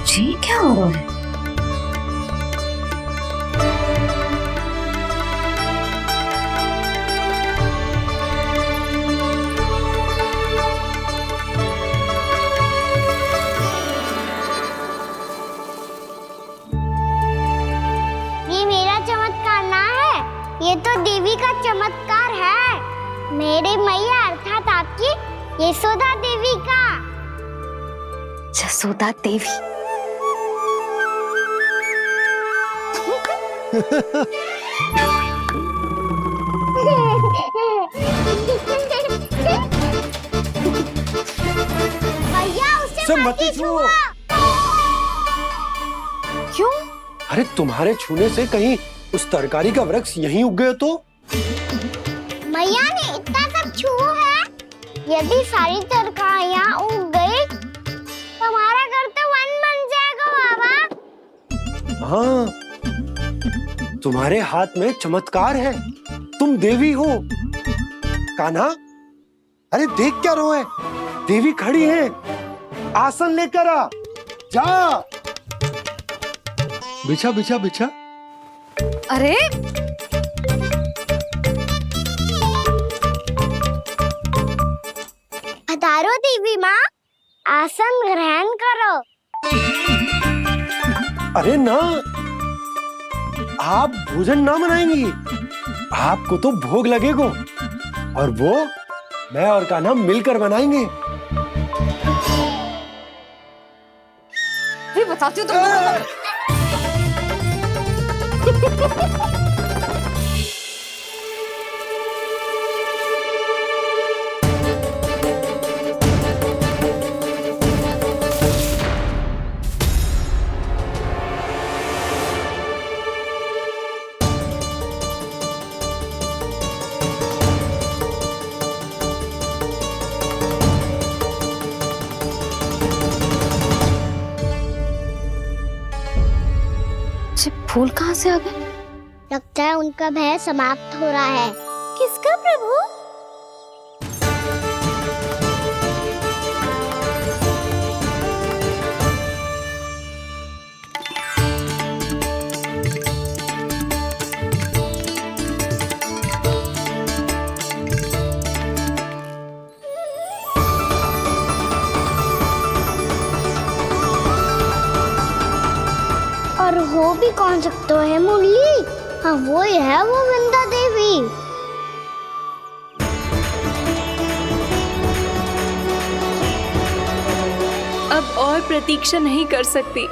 जी क्या हो रहा है? ये मेरा चमत्कार ना है, ये तो देवी का चमत्कार है। मेरे मैया अर्थात आपकी यशोदा देवी का। जसोदा देवी। भैया उसे मत छुओ। क्यों? अरे तुम्हारे छूने से कहीं उस तरकारी का वृक्ष यहीं उग गए तो? मैया ने इतना सब छुआ है, यदि सारी तरकारियां उग गई तो हमारा घर तो वन बन जाएगा बाबा। हाँ, तुम्हारे हाथ में चमत्कार है, तुम देवी हो। कान्हा, अरे देख क्या रोए, देवी खड़ी है, आसन लेकर आ, जा। बिछा बिछा बिछा। अरे पधारो देवी माँ, आसन ग्रहण करो। अरे ना, आप भोजन ना बनाएंगी, आपको तो भोग लगेगा, और वो मैं और कान्हा मिलकर बनाएंगे। भी बताती हूँ तुमको। फूल कहाँ से आ गए? लगता है उनका भय समाप्त हो रहा है। किसका प्रभु? और हो भी कौन सकता है मुरली? हाँ वो ही है, वो वृंदा देवी। अब और प्रतीक्षा नहीं कर सकती।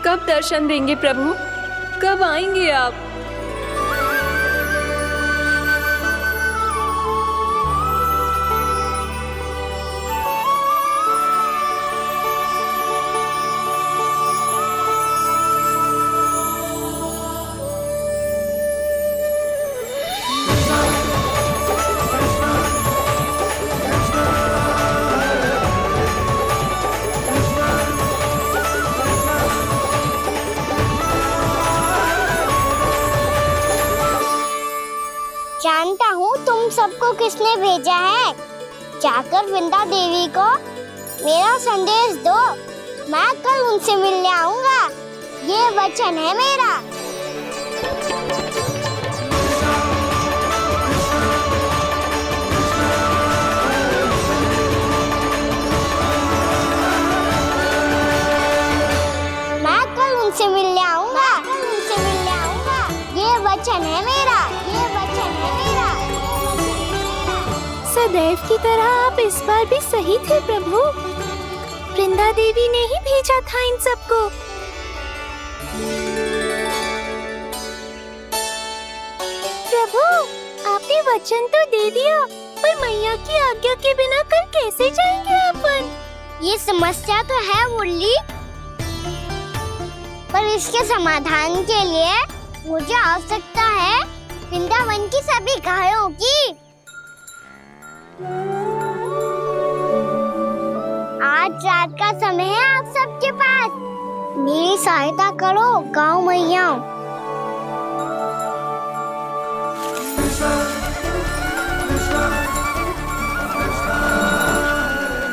कब दर्शन देंगे प्रभु? कब आएंगे आप? जानता हूँ तुम सबको किसने भेजा है। जाकर वृंदा देवी को मेरा संदेश दो। मैं कल उनसे मिलने आऊंगा, ये वचन है मेरा। मैं कल उनसे मिलने आऊंगा, ये वचन है मेरा, ये वचन है मेरा। सदैव की तरह आप इस बार भी सही थे प्रभु। वृंदा देवी ने ही भेजा था इन सबको। प्रभु, आपने वचन तो दे दिया, पर मैया की आज्ञा के बिना कल कैसे जाएंगे अपन? ये समस्या तो है मुरली, पर इसके समाधान के लिए मुझे आवश्यकता है वृंदावन की सभी गायों की। आज रात का समय है आप सबके पास। मेरी सहायता करो गाँव मैया।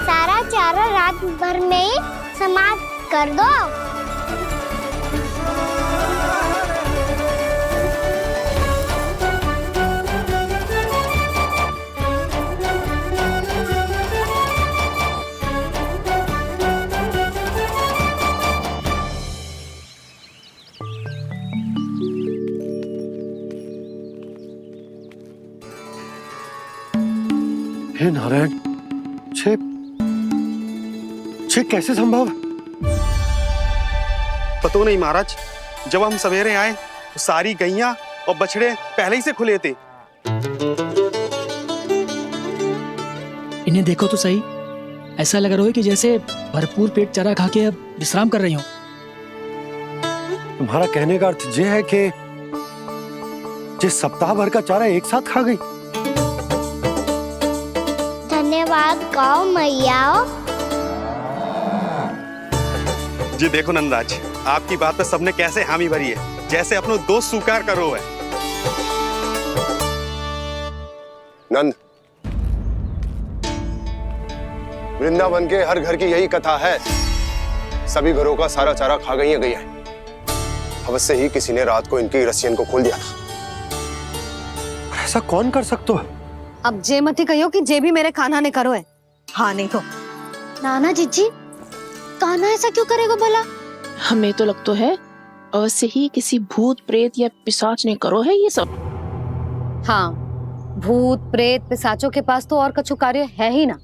सारा चारा रात भर में ही समाप्त कर दो। हे नारायण, छे कैसे संभव? पता नहीं महाराज, जब हम सवेरे आए तो सारी गैया और बछड़े पहले ही से खुले थे। इन्हें देखो तो सही, ऐसा लग रहा है कि जैसे भरपूर पेट चारा खा के अब विश्राम कर रही हूँ। तुम्हारा कहने का अर्थ यह है कि जिस सप्ताह भर का चारा एक साथ खा गई। धन्यवाद गाँव मैया। जी देखो नंदराज, आपकी बात पे सबने कैसे हामी भरी है, जैसे अपनो दोस्त स्वीकार करो है। नंद, वृंदावन के हर घर की यही कथा है। सभी घरों का सारा चारा खा गई है। अवश्य ही किसी ने रात को इनकी रस्सियन को खोल दिया था। ऐसा कौन कर सकता है? अब जे मती कहियो कि जे भी मेरे कान्हा ने करो है। हाँ नहीं तो नाना जीजी, कान्हा ऐसा क्यों करेगा भला? हमें तो लगता है अवश्य ही किसी भूत प्रेत या पिशाच ने करो है ये सब। हाँ, भूत प्रेत पिशाचों के पास तो और कछु कार्य है ही ना।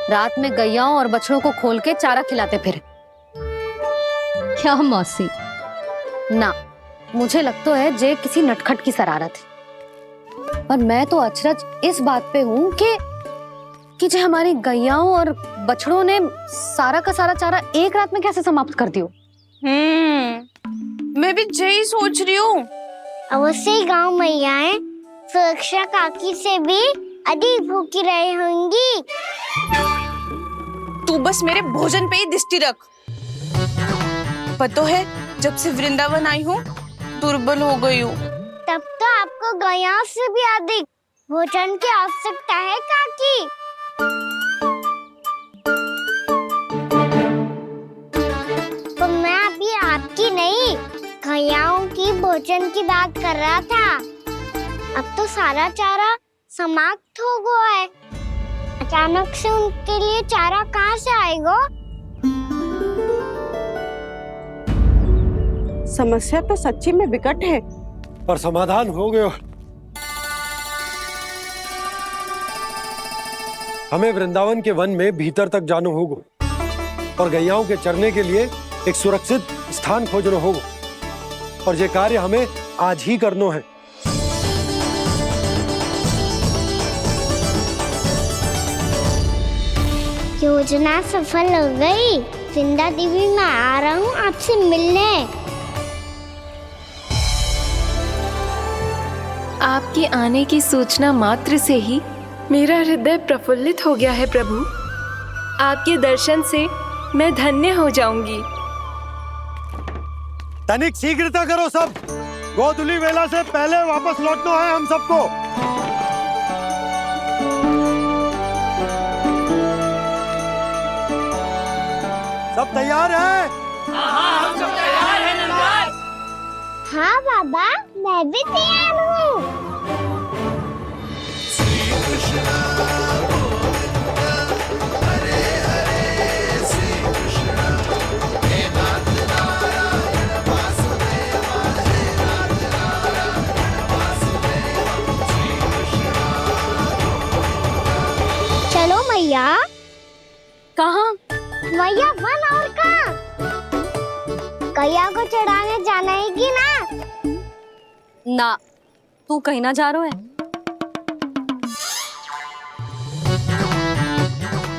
रात में गैयाओं और बछड़ों को खोल के चारा खिलाते फिर। क्या मौसी? ना, मुझे लगता है जे किसी नटखट की शरारत है। पर मैं तो अचरज इस बात पे हूँ कि जो हमारी गैयाओं और बछड़ों ने सारा का सारा चारा एक रात में कैसे समाप्त कर दियो। मैं भी यही सोच रही हूँ। अवश्य ही गाँव मैयाएं सुरक्षा काकी से भी अधिक भूखी रही होंगी। तू बस मेरे भोजन पे ही दृष्टि रख। पता है, जब से वृंदावन आई हूँ दुर्बल हो गई हूँ। तब तो आपको गैयाओं से भी अधिक भोजन की आवश्यकता है काकी। तो मैं अभी आपकी नहीं, गैयाओं की भोजन की बात कर रहा था। अब तो सारा चारा समाप्त हो गया है। अचानक से उनके लिए चारा कहाँ से आएगा? समस्या तो सच्ची में विकट है, पर समाधान हो गया। हमें वृंदावन के वन में भीतर तक जाना होगा। और गैयाओं के चरने के लिए एक सुरक्षित स्थान खोजनो होगा। और ये कार्य हमें आज ही करनो है। योजना सफल हो गई। वृंदा देवी, मैं आ रहा हूँ आपसे मिलने। आपके आने की सूचना मात्र से ही मेरा हृदय प्रफुल्लित हो गया है प्रभु। आपके दर्शन से मैं धन्य हो जाऊंगी। तनिक शीघ्रता करो सब, गोधुली वेला से पहले वापस लौटना है हम सबको। सब तैयार है? हम सब तैयार हैं नंदराज। हाँ बाबा, मैं भी तैयार हूँ। चलो मैया। कहाँ? मैया वन और कहाँ? गैया को चढ़ाने जाना है कि ना? ना, तू कहीं ना जा रहा है।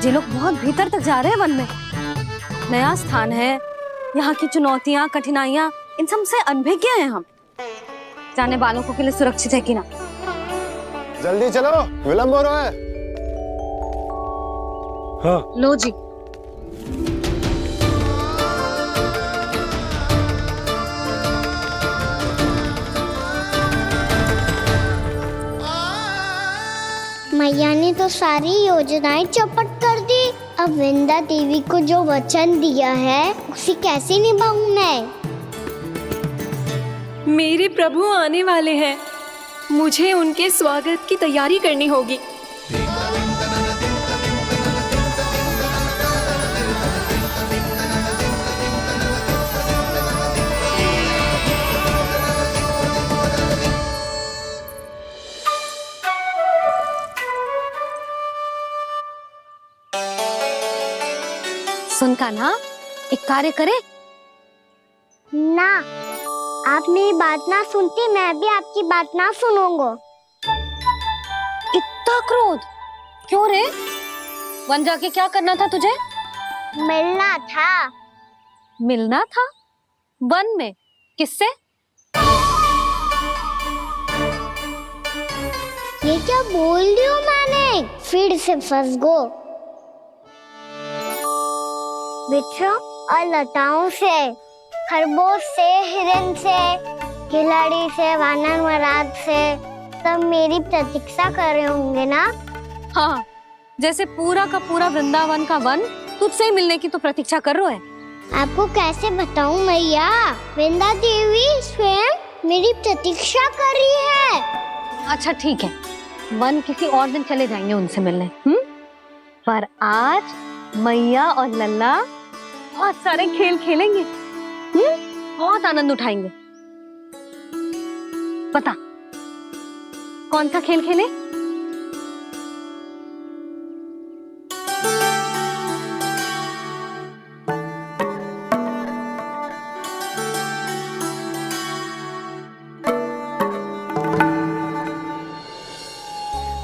ये लोग बहुत भीतर तक जा रहे हैं वन में। नया स्थान है, यहाँ की चुनौतियाँ, कठिनाइयाँ, इन सब से अनभिज्ञ हैं हम। जाने वालों के लिए सुरक्षित है कि ना? जल्दी चलो, विलंब हो रहा है। हाँ। लो जी। मैया ने तो सारी योजनाएं चौपट कर दी। अब वृंदा देवी को जो वचन दिया है उसे कैसे निभाऊं मैं? मेरे प्रभु आने वाले हैं, मुझे उनके स्वागत की तैयारी करनी होगी। सुन कान्हा, एक कार्य करे? ना, आप मेरी बात ना सुनती, मैं भी आपकी बात ना सुनूंगा। इतना क्रोध क्यों रे? वन जाके क्या करना था तुझे? मिलना था। मिलना था? वन में? किससे? ये क्या बोल रही हूँ मैंने? फिर से फंस गो। वृक्षों और लताओं से, खरगोश से, हिरन से, खिलाड़ी से, वानर महाराज से, सब मेरी प्रतीक्षा कर रहे होंगे ना? हाँ, जैसे पूरा का पूरा वृंदावन का वन तुझसे ही मिलने की तो प्रतीक्षा कर रहा है। आपको कैसे बताऊं मैया? वृंदा देवी स्वयं मेरी प्रतीक्षा कर रही है। अच्छा ठीक है, वन किसी और दिन चले जाएंगे उनसे मिलने। पर आज मैया और लल्ला बहुत सारे खेल खेलेंगे। बहुत आनंद उठाएंगे। पता कौन सा खेल खेले?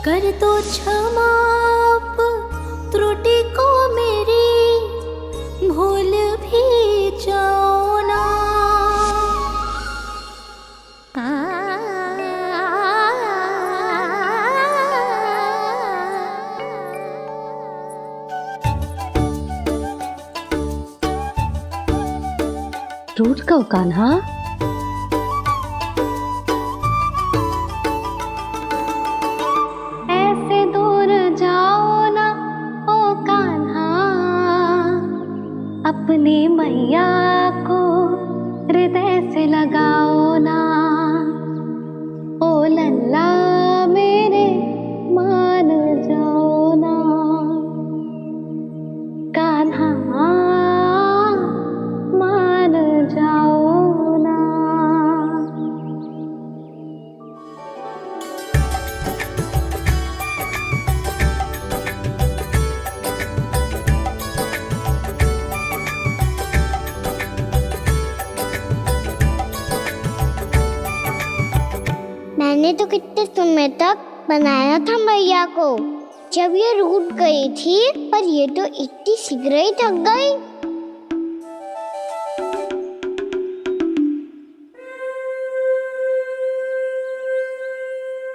कर दो क्षमा त्रुटि को मेरी, भूल भी जाओ ना। टूट को कान्हा। ऐसे दूर जाओ ना ओ कान्हा, अपनी मैया को हृदय से लगाओ ना। ओ लल्ला मेरे मान जाओ ना, कान्हा मान जाओ ना। मैंने तो कितने समय तक बनाया था मैया को, जब ये रूठ गई थी, पर ये तो इतनी शीघ्र ही थक गई।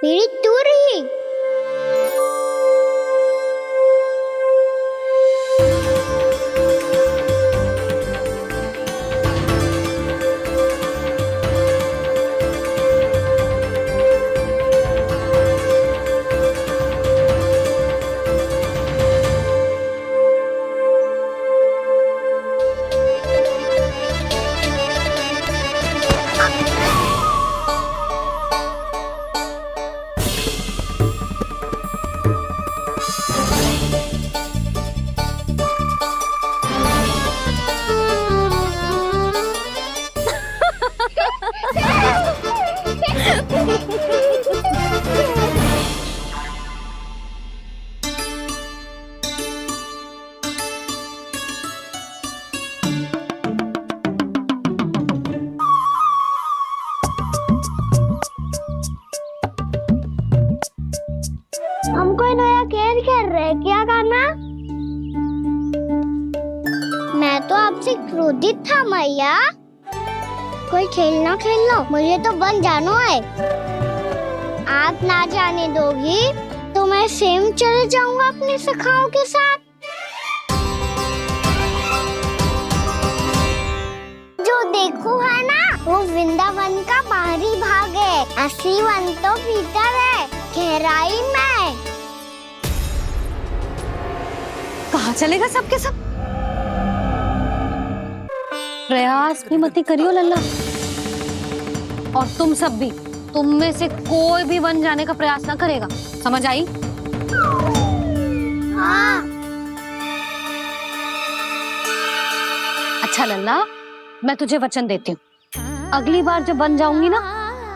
मेरी तू रही। हमको नया खेल खेल रहे, क्या करना? मैं तो आपसे क्रोधित था मैया। कोई खेलना खेल लो, मुझे तो बन जाना है। आप ना जाने दोगी तो मैं सेम चले जाऊंगा अपने सखाओं के साथ। जो देखो है ना, वो वृंदावन का बाहरी भाग है, असली वन तो भीतर है, गहराई में। कहाँ चलेगा सबके सब? प्रयास भी मत करियो लल्ला। और तुम सब भी, तुम में से कोई भी वन जाने का प्रयास ना करेगा, समझ आई? हाँ। अच्छा लल्ला, मैं तुझे वचन देती हूँ, अगली बार जब बन जाऊंगी ना,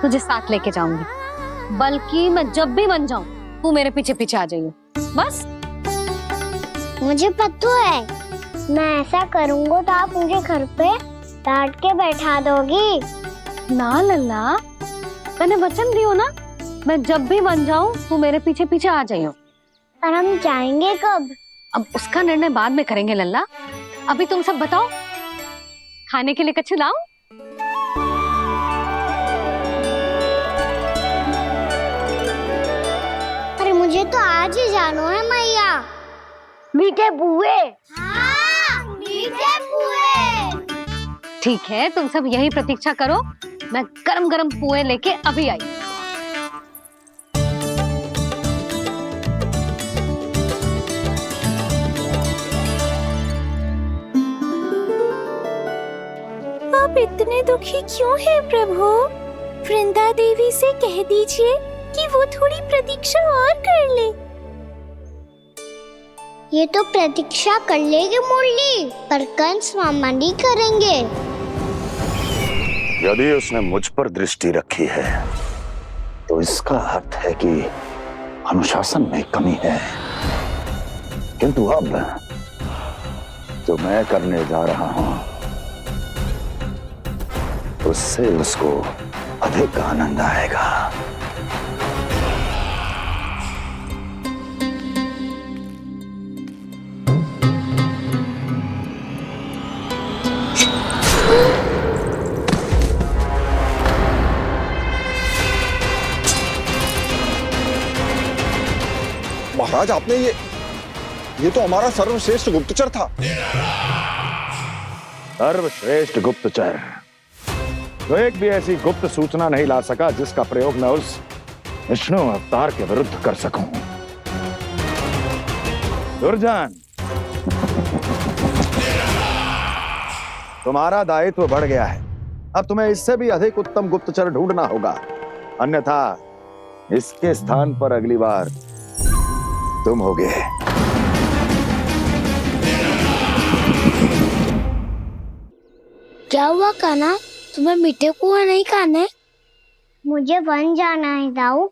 तुझे साथ लेके जाऊंगी। बल्कि मैं जब भी बन जाऊं, तू मेरे पीछे पीछे आ जाइयो, बस। मुझे पता है, मैं ऐसा करूंगा तो आप मुझे घर पे डांट के बैठा दोगी। ना लल्ला, मैंने वचन दियो ना, मैं जब भी बन जाऊं, तू मेरे पीछे पीछे आ जाइयो। पर हम जाएंगे कब? अब उसका निर्णय बाद में करेंगे लल्ला। अभी तुम सब बताओ, खाने के लिए कुछ लाऊं? अरे मुझे तो आज ही जाना है मैया। मीठे बुए। हाँ, मीठे बुए। ठीक है, तुम सब यही प्रतीक्षा करो, मैं गरम गरम पुए लेके अभी आई। आप इतने दुखी क्यों हैं प्रभु? वृंदा देवी से कह दीजिए कि वो थोड़ी प्रतीक्षा और कर ले। ये तो प्रतीक्षा कर लेगी मुरली, पर कंस मामा नहीं करेंगे। यदि उसने मुझ पर दृष्टि रखी है, तो इसका अर्थ है कि अनुशासन में कमी है। किंतु अब जो मैं करने जा रहा हूं, उससे उसको अधिक आनंद आएगा। महाराज, आपने ये तो हमारा सर्वश्रेष्ठ गुप्तचर था। सर्वश्रेष्ठ गुप्तचर तो एक भी ऐसी गुप्त सूचना नहीं ला सका जिसका प्रयोग मैं उस विष्णु अवतार के विरुद्ध कर सकूं। दुर्जन, तुम्हारा दायित्व बढ़ गया है। अब तुम्हें इससे भी अधिक उत्तम गुप्तचर ढूंढना होगा, अन्यथा इसके स्थान पर अगली बार तुम होगे। क्या हुआ कान्हा, तुम्हें मीठे कुआं नहीं खाने? मुझे वन जाना है दाऊ।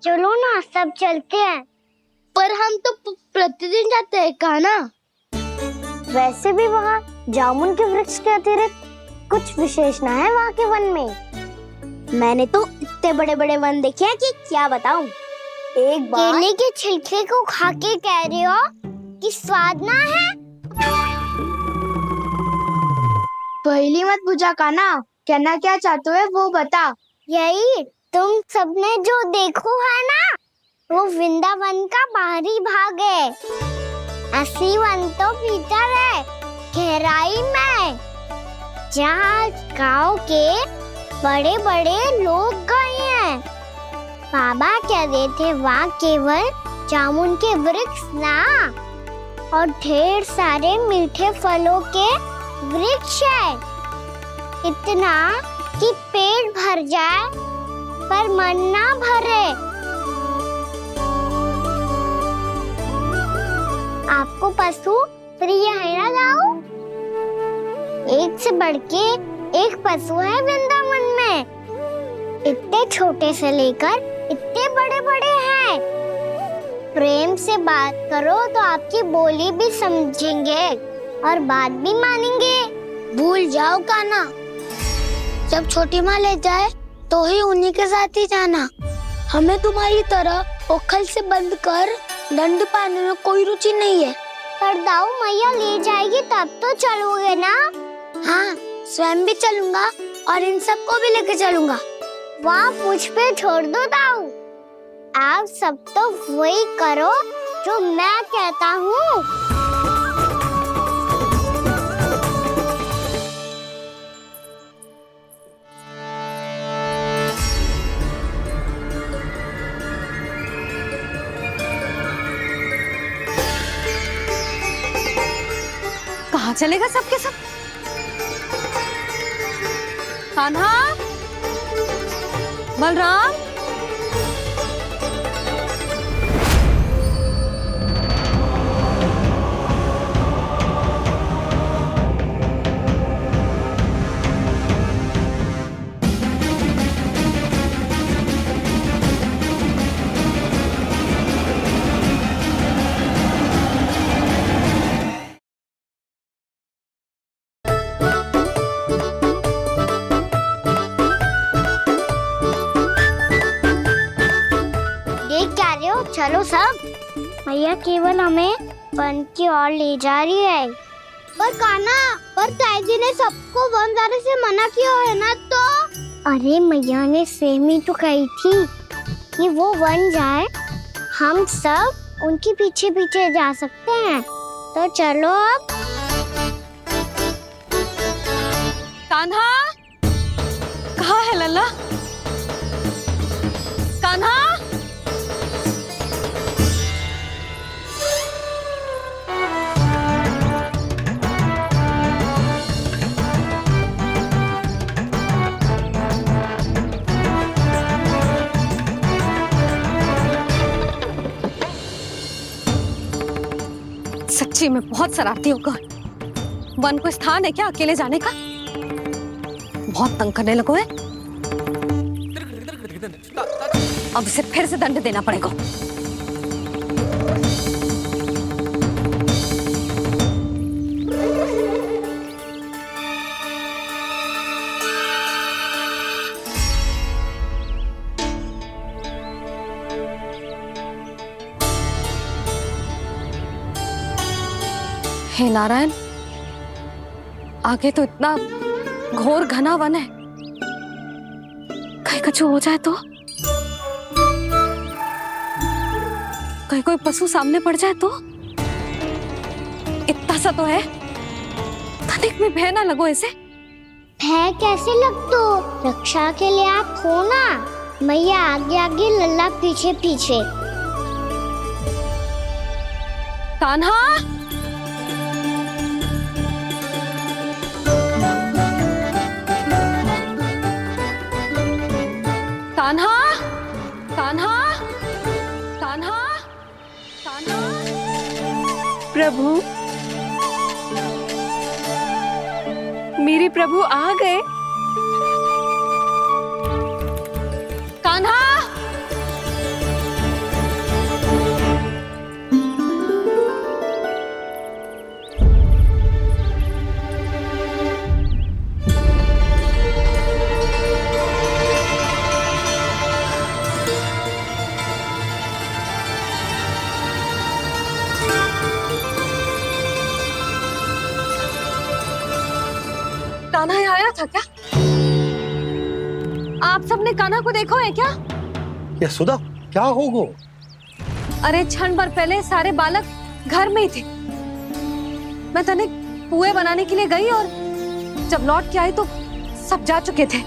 चलो ना, सब चलते हैं। पर हम तो प्रतिदिन जाते हैं कान्हा। वैसे भी वहाँ जामुन के वृक्ष के अतिरिक्त कुछ विशेष ना है वहाँ के वन में। मैंने तो इतने बड़े बड़े वन देखे हैं कि क्या बताऊं। एक बार केले के छिलके को खा के कह रहे हो कि स्वाद ना है? पहली मत बुझा काना, कहना क्या चाहते हो वो बता। यही तुम सबने जो देखो है ना, वो वृंदावन का बाहरी भाग है। असली वन तो भीतर है, गहराई में, जहाँ गांव के बड़े बड़े लोग गए हैं। बाबा कह रहे थे वहाँ केवल जामुन के वृक्ष ना, और ढेर सारे मीठे फलों के वृक्ष है। इतना कि पेट भर जाए पर मन ना भरे। आपको पशु प्रिय है ना जाओ? एक से बढ़ के एक पशु है वृंदावन में। इतने छोटे से लेकर इतने बड़े बड़े हैं। प्रेम से बात करो तो आपकी बोली भी समझेंगे और बात भी मानेंगे। भूल जाओ काना, जब छोटी माँ ले जाए तो ही उन्हीं के साथ ही जाना। हमें तुम्हारी तरह ओखल से बंद कर दंड पाने में कोई रुचि नहीं है। पर दाऊ मैया ले जाएगी तब तो चलोगे ना? हाँ, स्वयं भी चलूंगा और इन सबको भी लेके चलूंगा। वहाँ मुझ पे छोड़ दो दाऊ। आप सब तो वही करो जो मैं कहता हूँ। कहाँ चलेगा सबके सब? कान्हा, बलराम, चलो सब। मैया केवल हमें वन की ओर ले जा रही है। पर काना, पर ताई जी ने सबको वन जाने से मना किया है ना तो? अरे मैया ने सेम ही तो कही थी कि वो वन जाए, हम सब उनके पीछे पीछे जा सकते हैं। तो चलो अब। कान्हा, कहाँ है लल्ला? कान्हा, सच्ची में बहुत शरारती होगा। वन को स्थान है क्या अकेले जाने का? बहुत तंग करने लगो है। अब इसे फिर से दंड देना पड़ेगा। हे नारायण, आगे तो इतना घोर घना वन है, कहीं कुछ हो जाए तो? कहीं कोई पशु सामने पड़ जाए तो? इतना सा तो है, तनिक भी भय ना लगो इसे। भय कैसे लग तो? रक्षा के लिए आप हो ना। मैया आगे आगे, लल्ला पीछे पीछे। कान्हा, कान्हा, कान्हा, कान्हा, कान्हा। प्रभु, मेरे प्रभु आ गए। कान्हा, था क्या? आप सबने कान्हा को देखो है क्या? ये सुधा क्या होगो? अरे क्षण भर पहले सारे बालक घर में ही थे। मैं तनिक पुए बनाने के लिए गई और जब लौट के आई तो सब जा चुके थे।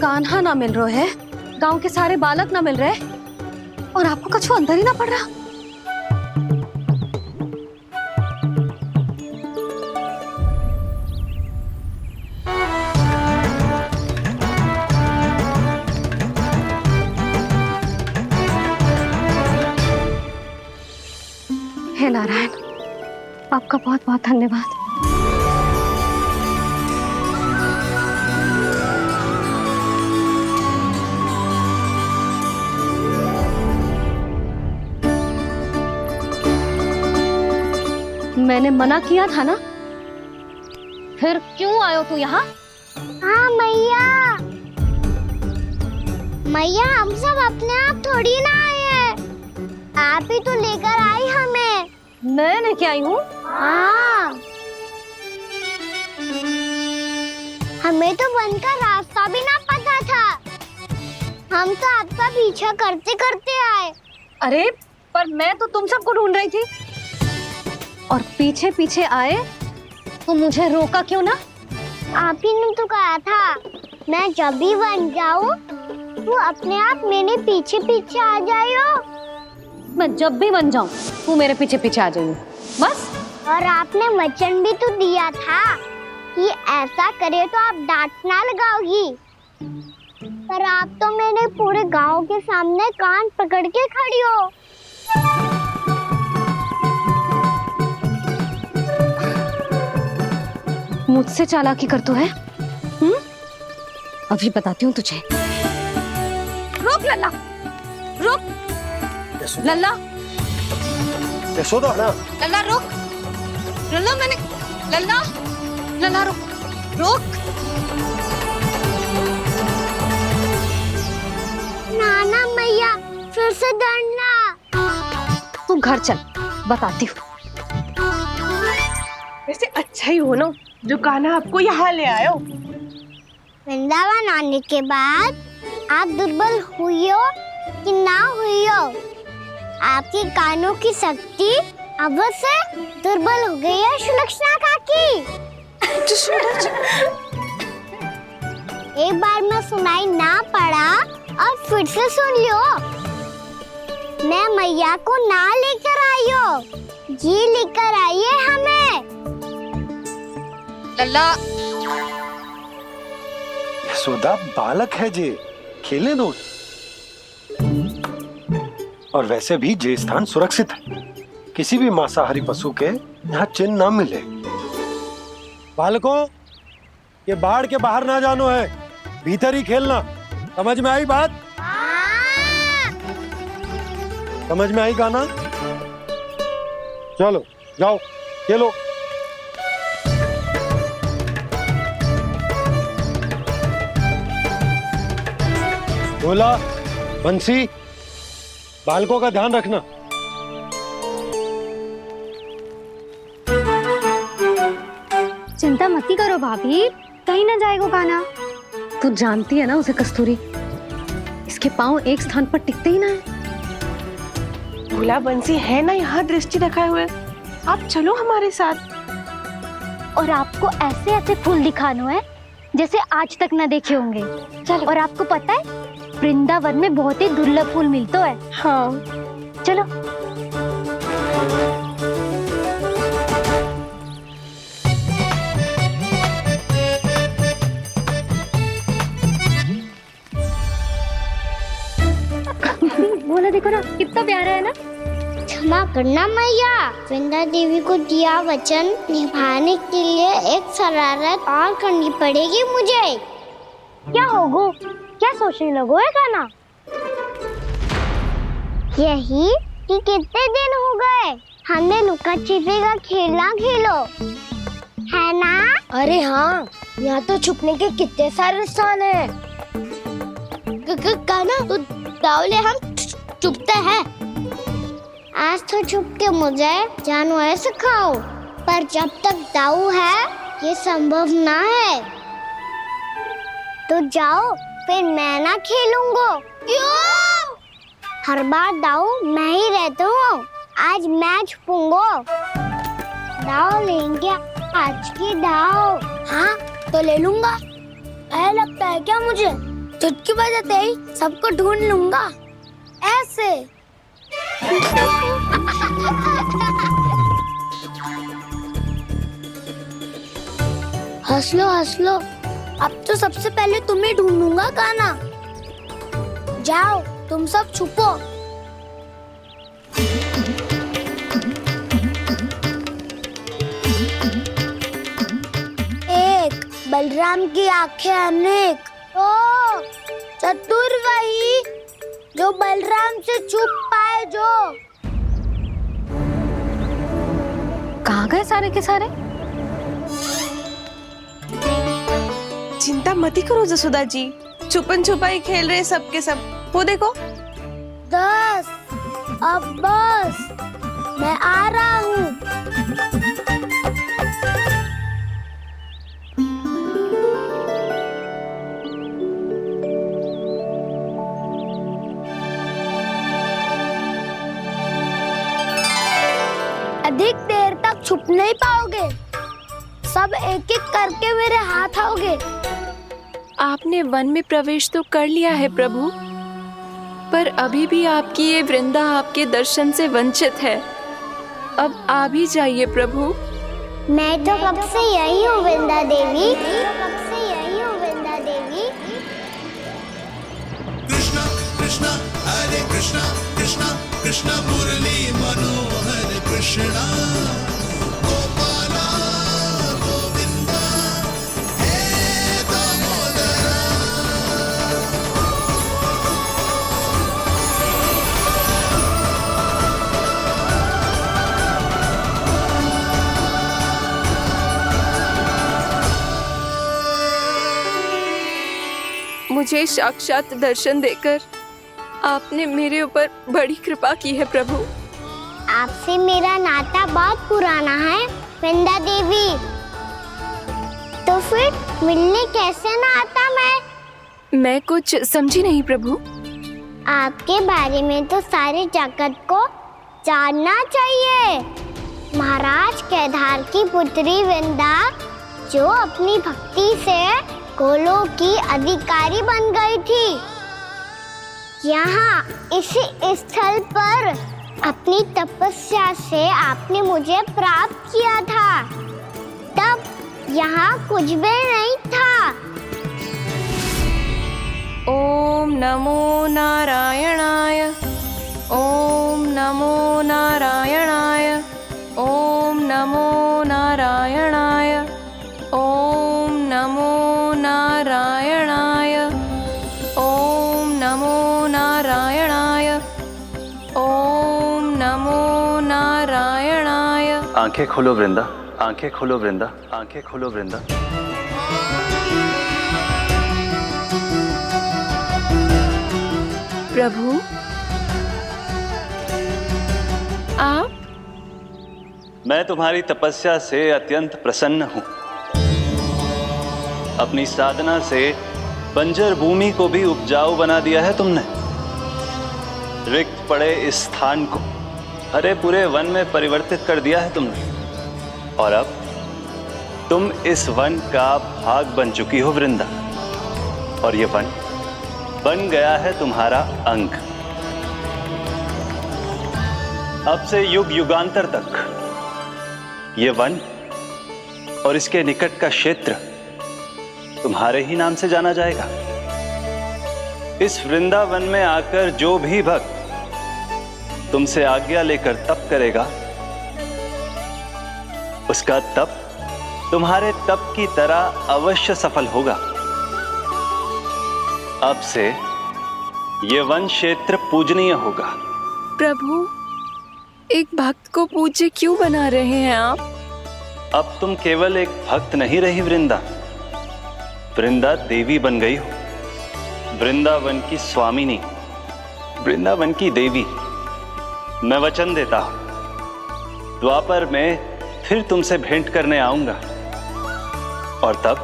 कान्हा ना मिल रहे है, गांव के सारे बालक ना मिल रहे और आपको कछु अंदर ही ना पड़ रहा। हे नारायण, आपका बहुत बहुत धन्यवाद। मैंने मना किया था ना, फिर क्यों आयो तू यहाँ? हाँ मैया, मैया हम सब अपने आप थोड़ी ना आए हैं, आप ही तो लेकर आई हमें। मैं लेके आई हूँ? हाँ, हमें तो वन का रास्ता भी ना पता था, हम तो आपका पीछा करते करते आए। अरे पर मैं तो तुम सबको ढूंढ रही थी और पीछे पीछे आए तो मुझे रोका क्यों ना? आप ही ने तो कहा था मैं जब भी बन जाऊं तू अपने आप मेरे पीछे पीछे आ जाइयो। मैं जब भी बन जाऊं तू मेरे पीछे पीछे आ जाइयो बस। और आपने वचन भी तो दिया था कि ऐसा करे तो आप डांट ना लगाओगी, पर आप तो मेरे पूरे गांव के सामने कान पकड़ के खड़ी हो। मुझसे चालाकी कर तू है? अभी बताती हूँ तुझे। रुक लल्ला, रुक लल्ला, यशोदा ना, लल्ला रुक, लल्ला मैंने, लल्ला, लल्ला रुक, रुक। नाना मैया फिर से डरना। तू घर चल, बताती हूँ। वैसे अच्छा ही हो ना जो कान्हा आपको यहाँ ले आयो। वृंदावन आने के बाद आप दुर्बल हुई हो कि ना हुई हो, आपके कानों की शक्ति अब से दुर्बल हो गई है सुलक्षणा काकी। एक बार में सुनाई ना पड़ा और फिर से सुन लो। मैं मैया को ना लेकर आई हो, जी लेकर आई है हमें। लल्ला, यशोदा बालक है जे, खेले दो। और वैसे भी जे स्थान सुरक्षित है, किसी भी मांसाहारी पशु के यहाँ चिन्ह ना मिले। बालकों, ये बाढ़ के बाहर ना जानो है, भीतर ही खेलना। समझ में आई बात? समझ में आई गाना? चलो जाओ खेलो। बोला बंसी, बालकों का ध्यान रखना। चिंता मत करो भाभी, कहीं ना जाएगा कान्हा। तू जानती है ना उसे कस्तूरी, इसके पांव एक स्थान पर टिकते ही ना है। भोला बंसी है ना यहाँ दृष्टि रखाए हुए, आप चलो हमारे साथ। और आपको ऐसे ऐसे फूल दिखानो है जैसे आज तक ना देखे होंगे। चलो। और आपको पता है वृंदावन में बहुत ही दुर्लभ फूल मिलते हैं। हाँ चलो। बोला देखो ना कितना प्यारा है ना। क्षमा करना मैया, वृंदा देवी को दिया वचन निभाने के लिए एक शरारत और करनी पड़ेगी मुझे। क्या होगो, क्या सोचने लगो है कान्हा? यही कि कितने दिन हो गए हमने लुका छिपी का खेलना खेलो, है ना? अरे हाँ, यहाँ तो छुपने के कितने सारे स्थान है। कान्हा तो दाऊ ले हम छुपते हैं। आज तो छुप के मुझे जानवर सिखाओ, पर जब तक दाऊ है ये संभव ना है। तो जाओ, फिर मैं ना खेलूंगा। क्यों? हर बार दाऊ मैं ही रहता हूँ, आज मैं छुपूंगा। दाऊ लेंगे आज की दाऊ। हाँ तो ले लूंगा। ऐसा लगता है क्या मुझे? चुटकी बजाते ही सबको ढूंढ लूंगा ऐसे। हंस लो, अब तो सबसे पहले तुम्हें ढूंढूंगा कान्हा। जाओ तुम सब छुपो। एक बलराम की आंखें अनेक, तो चतुर वही जो बलराम से छुप पाए। जो कहाँ गए सारे के सारे? चिंता मती करो जसोदा जी, छुपन छुपाई खेल रहे सबके सब। वो देखो 10, अब बस, मैं आ रहा हूँ। अधिक देर तक छुप नहीं पाओगे, सब एक एक करके मेरे हाथ आओगे। आपने वन में प्रवेश तो कर लिया है प्रभु, पर अभी भी आपकी ये वृंदा आपके दर्शन से वंचित है। अब आ भी जाइए प्रभु। मैं तो कब से यही हूँ वृंदा देवी। कृष्णा कृष्णा हरे कृष्णा कृष्णा कृष्णा मुरली मनोहर कृष्णा गोपाला गोविंदा हे दामोदरा। मुझे साक्षात दर्शन देकर आपने मेरे ऊपर बड़ी कृपा की है प्रभु। आपसे मेरा नाता बहुत पुराना है वृंदा देवी, तो फिर मिलने कैसे ना आता मैं कुछ समझी नहीं प्रभु। आपके बारे में तो सारे जगत को जानना चाहिए। महाराज केदार की पुत्री वृंदा जो अपनी भक्ति से गोलों की अधिकारी बन गई थी, यहाँ इसी स्थल पर अपनी तपस्या से आपने मुझे प्राप्त किया था। तब यहाँ कुछ भी नहीं था। ओम नमो नारायणाय, ओम नमो नारायणाय, ओम नमो नारायणाय, ओम नमो नारायणाय, ओम नमो नारायणाय, ओम नमो नारायणाय। आंखें खोलो वृंदा, आंखें खोलो वृंदा, आंखें खोलो वृंदा। प्रभु आप? मैं तुम्हारी तपस्या से अत्यंत प्रसन्न हूं। अपनी साधना से बंजर भूमि को भी उपजाऊ बना दिया है तुमने। रिक्त पड़े इस स्थान को हरे पूरे वन में परिवर्तित कर दिया है तुमने, और अब तुम इस वन का भाग बन चुकी हो वृंदा, और ये वन बन गया है तुम्हारा अंग। अब से युग युगांतर तक ये वन और इसके निकट का क्षेत्र तुम्हारे ही नाम से जाना जाएगा। इस वृंदावन में आकर जो भी भक्त तुमसे आज्ञा लेकर तप करेगा, उसका तप तुम्हारे तप की तरह अवश्य सफल होगा। अब से ये वन क्षेत्र पूजनीय होगा। प्रभु, एक भक्त को पूज्य क्यों बना रहे हैं आप? अब तुम केवल एक भक्त नहीं रही वृंदा, वृंदा देवी बन गई हो, वृंदावन की स्वामिनी, वृंदावन की देवी। मैं वचन देता हूं, द्वापर में फिर तुमसे भेंट करने आऊंगा और तब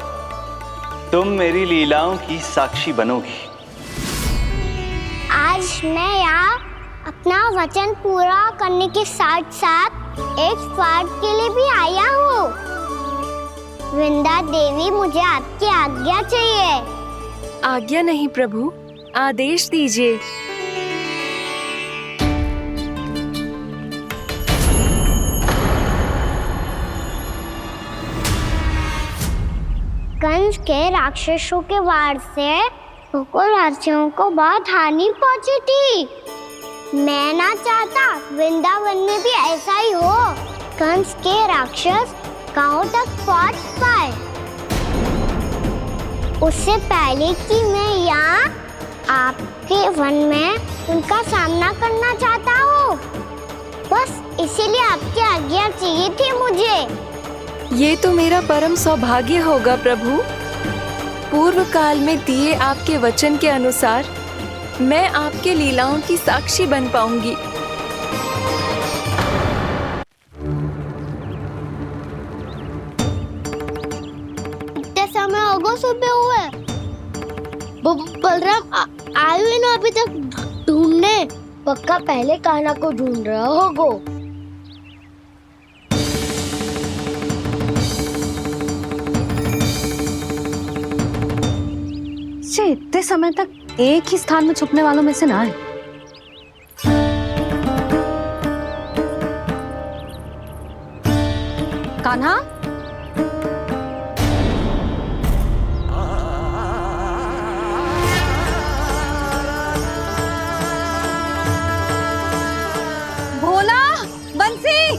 तुम मेरी लीलाओं की साक्षी बनोगी। आज मैं यहाँ अपना वचन पूरा करने के साथ साथ एक स्वार्थ के लिए भी आया हूँ। वृंदा देवी, मुझे आपकी आज्ञा चाहिए। आज्ञा नहीं प्रभु, आदेश दीजिए। कंस के राक्षसों के वार से राज्यों को बहुत हानि पहुंची थी। मैं ना चाहता वृंदावन में भी ऐसा ही हो। कंस के राक्षस गांव तक पहुंच पाए, उससे पहले कि मैं यहाँ आपके वन में उनका सामना करना चाहता हूँ। बस इसीलिए आपकी आज्ञा चाहिए थी मुझे। ये तो मेरा परम सौभाग्य होगा प्रभु। पूर्व काल में दिए आपके वचन के अनुसार मैं आपके लीलाओं की साक्षी बन पाऊंगी। इतने समय होगा सुबह हुए, बलराम आए हुए ना अभी तक ढूंढने। पक्का पहले कान्हा को ढूंढ रहा होगो। इतने समय तक एक ही स्थान में छुपने वालों में से ना है। कान्हा, भोला, बंसी।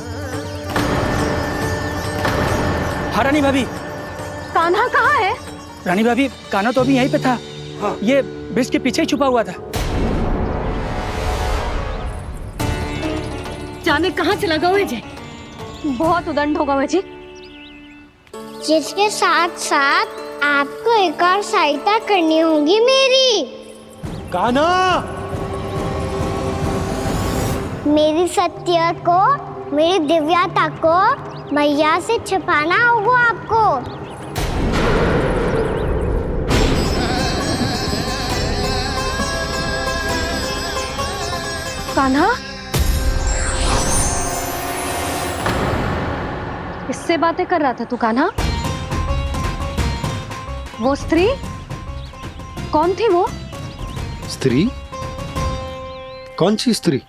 हाँ रानी भाभी। कान्हा कहाँ है? रानी भाभी, कान्हा तो अभी यहीं पे था। हाँ। ये ब्रिज के पीछे ही छुपा हुआ था। जाने कहाँ चला गया है। बहुत उदंड होगा जी। जिसके साथ साथ आपको एक और सहायता करनी होगी मेरी। कान्हा, मेरी सत्य को, मेरी दिव्यता को मैया से छिपाना होगा आपको। कान्हा, किससे बातें कर रहा था तू कान्हा? वो स्त्री कौन थी? वो स्त्री? कौन सी स्त्री?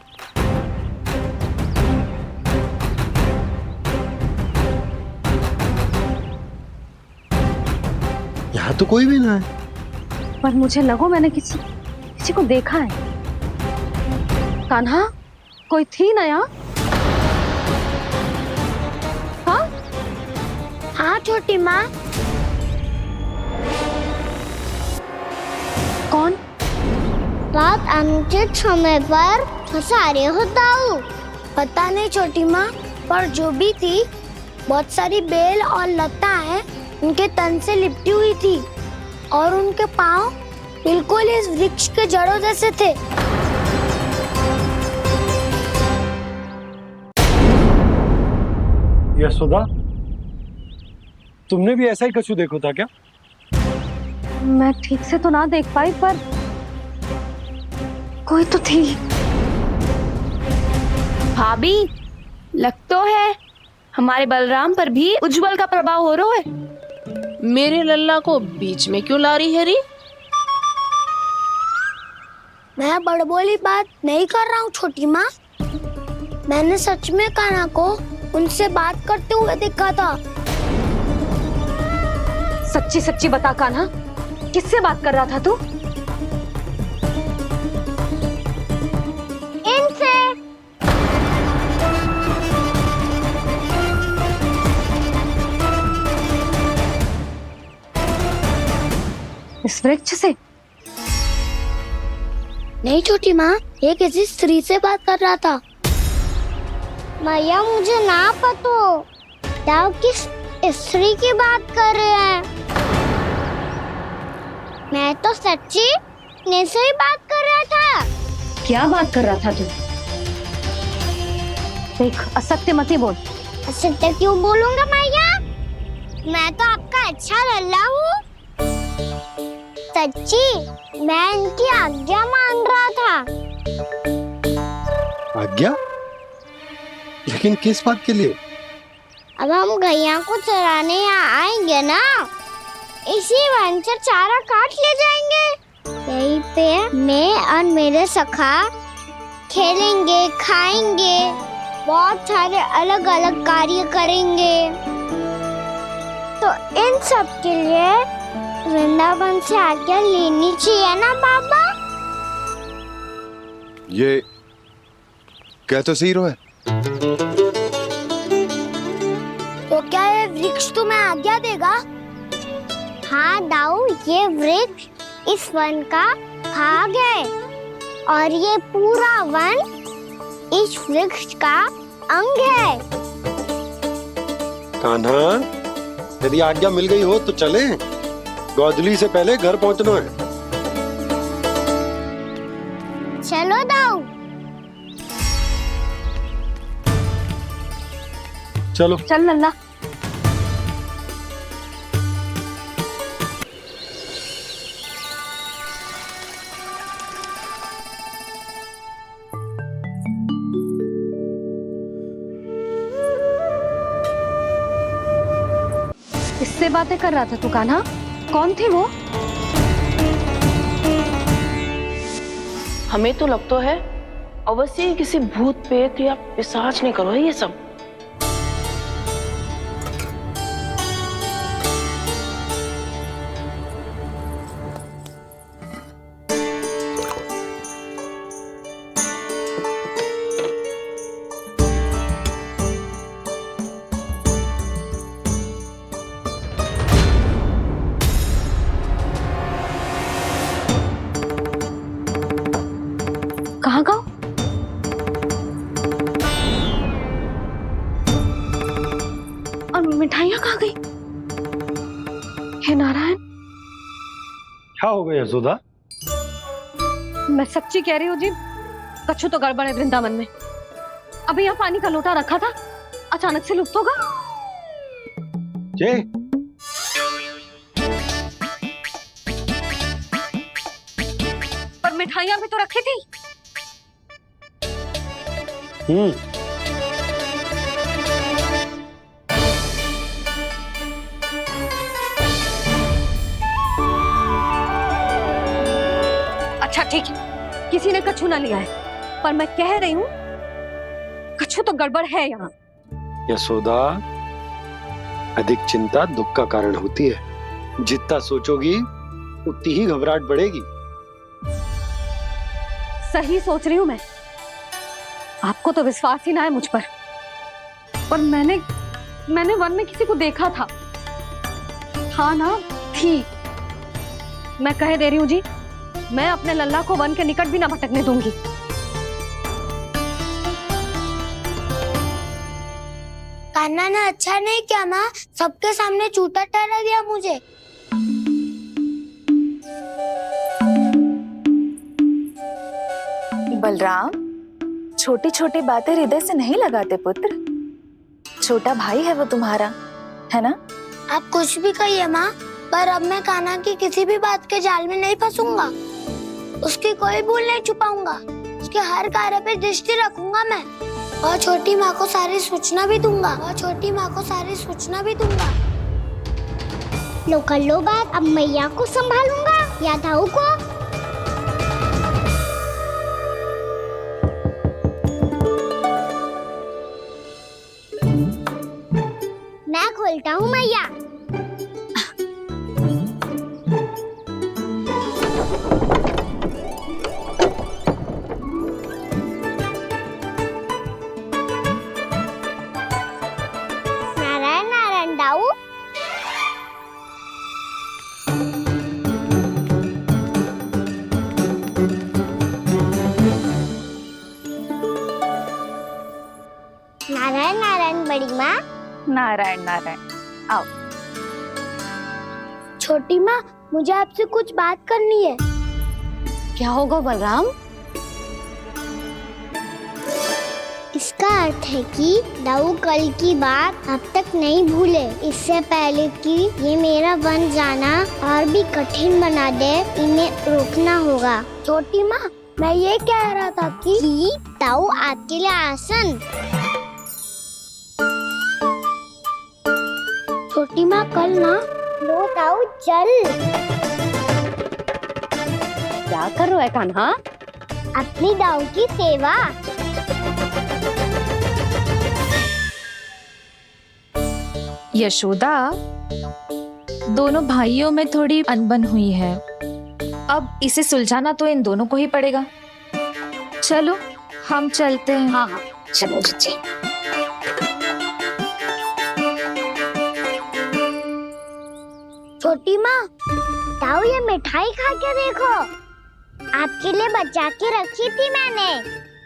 यहाँ तो कोई भी ना है। पर मुझे लगो मैंने किसी को देखा है। कान्हा, कोई थी ना यहाँ? हाँ? हाँ छोटी माँ। कौन? रात अनुचित समय पर फंसारे होता हूँ। पता नहीं छोटी माँ, पर जो भी थी बहुत सारी बेल और लता है उनके तन से लिपटी हुई थी और उनके पाँव बिल्कुल इस वृक्ष के जड़ों जैसे थे। यशोदा, तुमने भी ऐसा ही कछु देखो था क्या? मैं ठीक से तो ना देख पाई, पर कोई तो थी। भाभी, लग तो है हमारे बलराम पर भी उज्जवल का प्रभाव हो रहा है। मेरे लल्ला को बीच में क्यों ला रही है री? मैं बड़बोली बात नहीं कर रहा हूँ छोटी माँ। मैंने सच में कान्हा को उनसे बात करते हुए देखा था। सच्ची सच्ची बता कान्हा, किससे बात कर रहा था तू? इनसे। इस वृक्ष से? नहीं छोटी माँ, ये किसी स्त्री से बात कर रहा था। मैया, मुझे ना पता आप किस स्त्री की बात कर रहे हैं। मैं तो सच्ची ने से ही बात कर रहा था। क्या बात कर रहा था तू? देख, असत्य मत ही बोल। असत्य क्यों बोलूंगा मैया? मैं तो आपका अच्छा लल्ला हूँ। सच्ची मैं इनकी आज्ञा मान रहा था। आज्ञा? लेकिन किस बात के लिए? अब हम गैया को चराने यहाँ आएंगे ना, इसी वन से चारा काट ले जाएंगे। यहीं पे मैं और मेरे सखा खेलेंगे, खाएंगे, बहुत सारे अलग अलग कार्य करेंगे। तो इन सब के लिए वृंदावन से आज्ञा लेनी चाहिए ना बाबा? ये क्या तो सही रो है। तो क्या ये वृक्ष तुम्हें आज्ञा देगा? हाँ दाऊ, ये वृक्ष इस वन का भाग है और ये पूरा वन इस वृक्ष का अंग है। कान्हा, यदि आज्ञा मिल गई हो तो चले। गोधूली से पहले घर पहुंचना है। चलो दाऊ। चलो चल लल्ला। किससे बातें कर रहा था तू कान्हा? कौन थी वो? हमें तो लगता है अवश्य ही किसी भूत प्रेत या पिशाच ने करो है ये सब। कहाँ गाँव? और मिठाइयाँ कहाँ गई? हे नारायण, क्या हो गया यशोदा? मैं सच्ची कह रही हूँ जी, कछु तो गड़बड़ है वृंदावन में। अभी यहाँ पानी का लोटा रखा था, अचानक से लुप्त होगा। जे पर मिठाइयाँ भी तो रखी थी। अच्छा ठीक है, किसी ने कछु ना लिया है, पर मैं कह रही हूँ कछु तो गड़बड़ है यहाँ। यशोदा, अधिक चिंता दुख का कारण होती है। जितना सोचोगी उतनी ही घबराहट बढ़ेगी। सही सोच रही हूँ मैं। आपको तो विश्वास ही ना है मुझ पर मैंने वन में किसी को देखा था। हाँ ना, थी। मैं कह दे रही हूँ जी, मैं अपने लल्ला को वन के निकट भी ना भटकने दूंगी। कान्हा ने अच्छा नहीं किया माँ, सबके सामने चूता ठहरा दिया मुझे। बलराम, छोटी छोटी बातें हृदय से नहीं लगाते पुत्र। छोटा भाई है वो तुम्हारा, है ना? आप कुछ भी कहिए माँ, पर अब मैं कान्हा की किसी भी बात के जाल में नहीं फंसूंगा। उसकी कोई भूल नहीं छुपाऊंगा। उसके हर कार्य पे दृष्टि रखूंगा मैं, और छोटी माँ को सारी सूचना भी दूंगा। लो कर लो बात, अब मैया को संभालूंगा या दाऊ को। मैं खोलता हूँ मैया। नारायण नारायण दाऊ। नारायण नारायण बड़ी माँ। नारायण नारायण। आओ। छोटी माँ, मुझे आपसे कुछ बात करनी है। क्या होगा बलराम? इसका अर्थ है कि दाऊ कल की बात अब तक नहीं भूले। इससे पहले कि ये मेरा बन जाना और भी कठिन बना दे, इन्हें रोकना होगा। छोटी माँ, मैं ये कह रहा था कि दाऊ आपके लिए आसन। छोटी माँ कल ना लो दाऊ चल। क्या कर रहा है कान्हा? अपनी दाऊ की सेवा। यशोदा, दोनों भाइयों में थोड़ी अनबन हुई है। अब इसे सुलझाना तो इन दोनों को ही पड़ेगा। चलो हम चलते हैं। हाँ हाँ चलो जीजी। छोटी माँ, दाऊ ये मिठाई खा के देखो। आपके लिए बचा के रखी थी मैंने।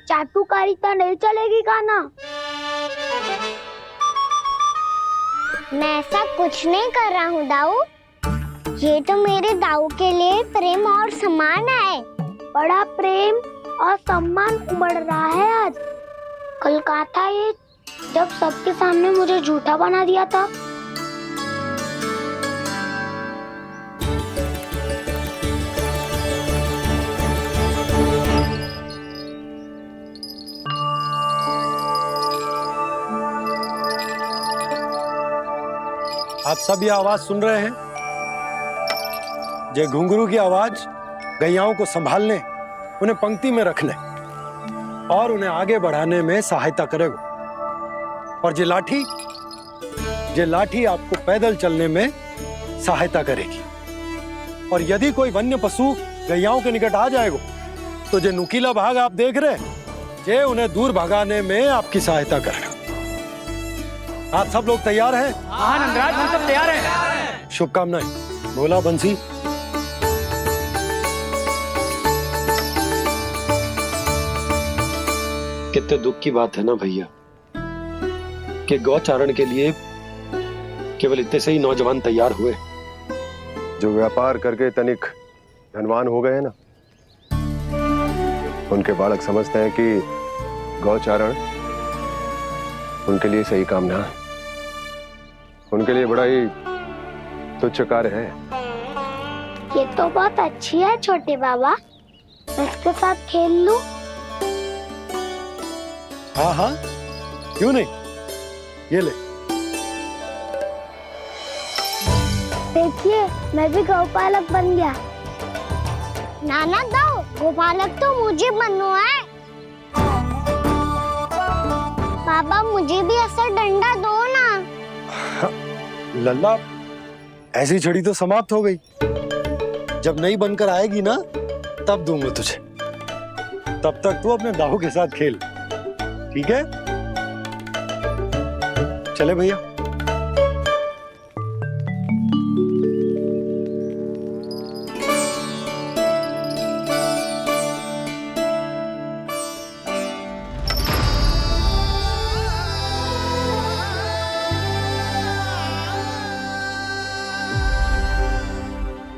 चाटुकारिता नहीं चलेगी कान्हा। मैं ऐसा कुछ नहीं कर रहा हूँ दाऊ। ये तो मेरे दाऊ के लिए प्रेम और सम्मान है। बड़ा प्रेम और सम्मान उमड़ रहा है आज। कल कहा था ये जब सबके सामने मुझे झूठा बना दिया था। आप सब ये आवाज सुन रहे हैं? ये घुंघरू की आवाज गैयाओं को संभालने, उन्हें पंक्ति में रखने और उन्हें आगे बढ़ाने में सहायता करेगा। और ये लाठी आपको पैदल चलने में सहायता करेगी। और यदि कोई वन्य पशु गैयाओं के निकट आ जाएगा तो जो नुकीला भाग आप देख रहे हैं, ये उन्हें दूर भगाने में आपकी सहायता करेगा। आप सब लोग तैयार हैं? हाँ नंदराज, हम सब तैयार हैं। शुभकामनाएं। बोला बंसी। कितने दुख की बात है ना भैया कि गौचारण के लिए केवल इतने से ही नौजवान तैयार हुए। जो व्यापार करके तनिक धनवान हो गए ना, उनके बालक समझते हैं कि गौचारण उनके लिए सही काम ना है। उनके लिए बड़ा ही तुच्छ कार्य है। ये तो बहुत अच्छी है छोटे बाबा, मैं इसके साथ खेल लूं? हाँ हाँ क्यों नहीं, ये ले। देखिए मैं भी गौपालक बन गया। नाना दाऊ, गोपालक तो मुझे बनना है। बाबा मुझे भी ऐसा डंडा दो ना। लल्ला, ऐसी छड़ी तो समाप्त हो गई। जब नई बनकर आएगी ना तब दूंगा तुझे। तब तक तू अपने दाऊ के साथ खेल, ठीक है? चले भैया।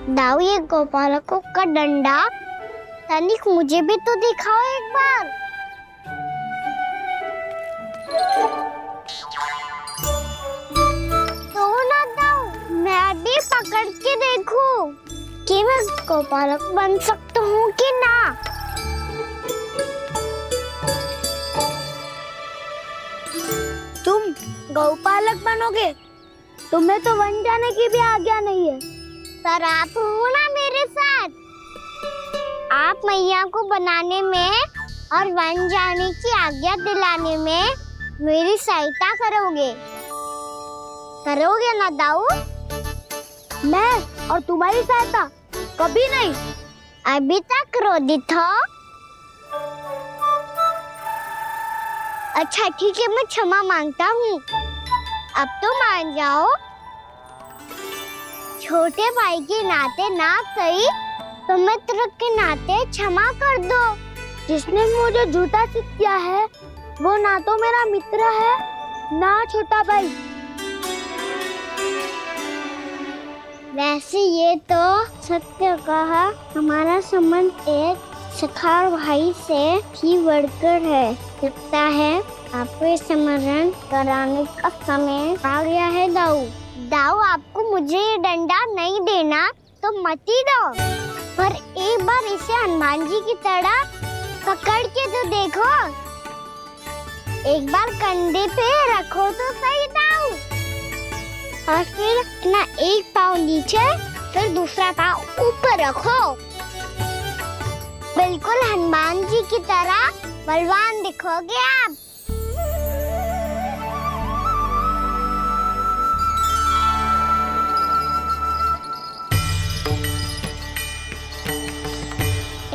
दाऊ, ये गोपालकों का डंडा तनिक मुझे भी तो दिखाओ एक बार। तो ना दाऊ, मैं भी पकड़ के देखूं कि मैं गोपालक बन सकता हूँ कि ना। तुम गौपालक बनोगे? तुम्हें तो वन जाने की भी आज्ञा नहीं है। पर आप हो ना मेरे साथ। आप मैया को बनाने में और वन जाने की आज्ञा दिलाने में मेरी सहायता करोगे ना दाऊ? मैं और तुम्हारी सहायता कभी नहीं। अभी तक क्रोधित हो? अच्छा ठीक है, मैं क्षमा मांगता हूँ। अब तो मान जाओ। छोटे भाई के नाते ना सही तो मित्र के नाते क्षमा कर दो। जिसने मुझे झूठा सिद्ध किया है वो ना तो मेरा मित्र है ना छोटा भाई। वैसे ये तो सत्य कहा, हमारा संबंध एक सखार भाई से भी बढ़कर है। लगता है आपको स्मरण कराने का समय आ गया है दाऊ। दाऊ, आपको मुझे ये डंडा नहीं देना तो मत ही दो, पर एक बार इसे हनुमान जी की तरह पकड़ के तो देखो। एक बार कंधे पे रखो तो सही दाऊ, और फिर अपना एक पाँव नीचे फिर दूसरा पाँव ऊपर रखो। बिल्कुल हनुमान जी की तरह बलवान दिखोगे आप।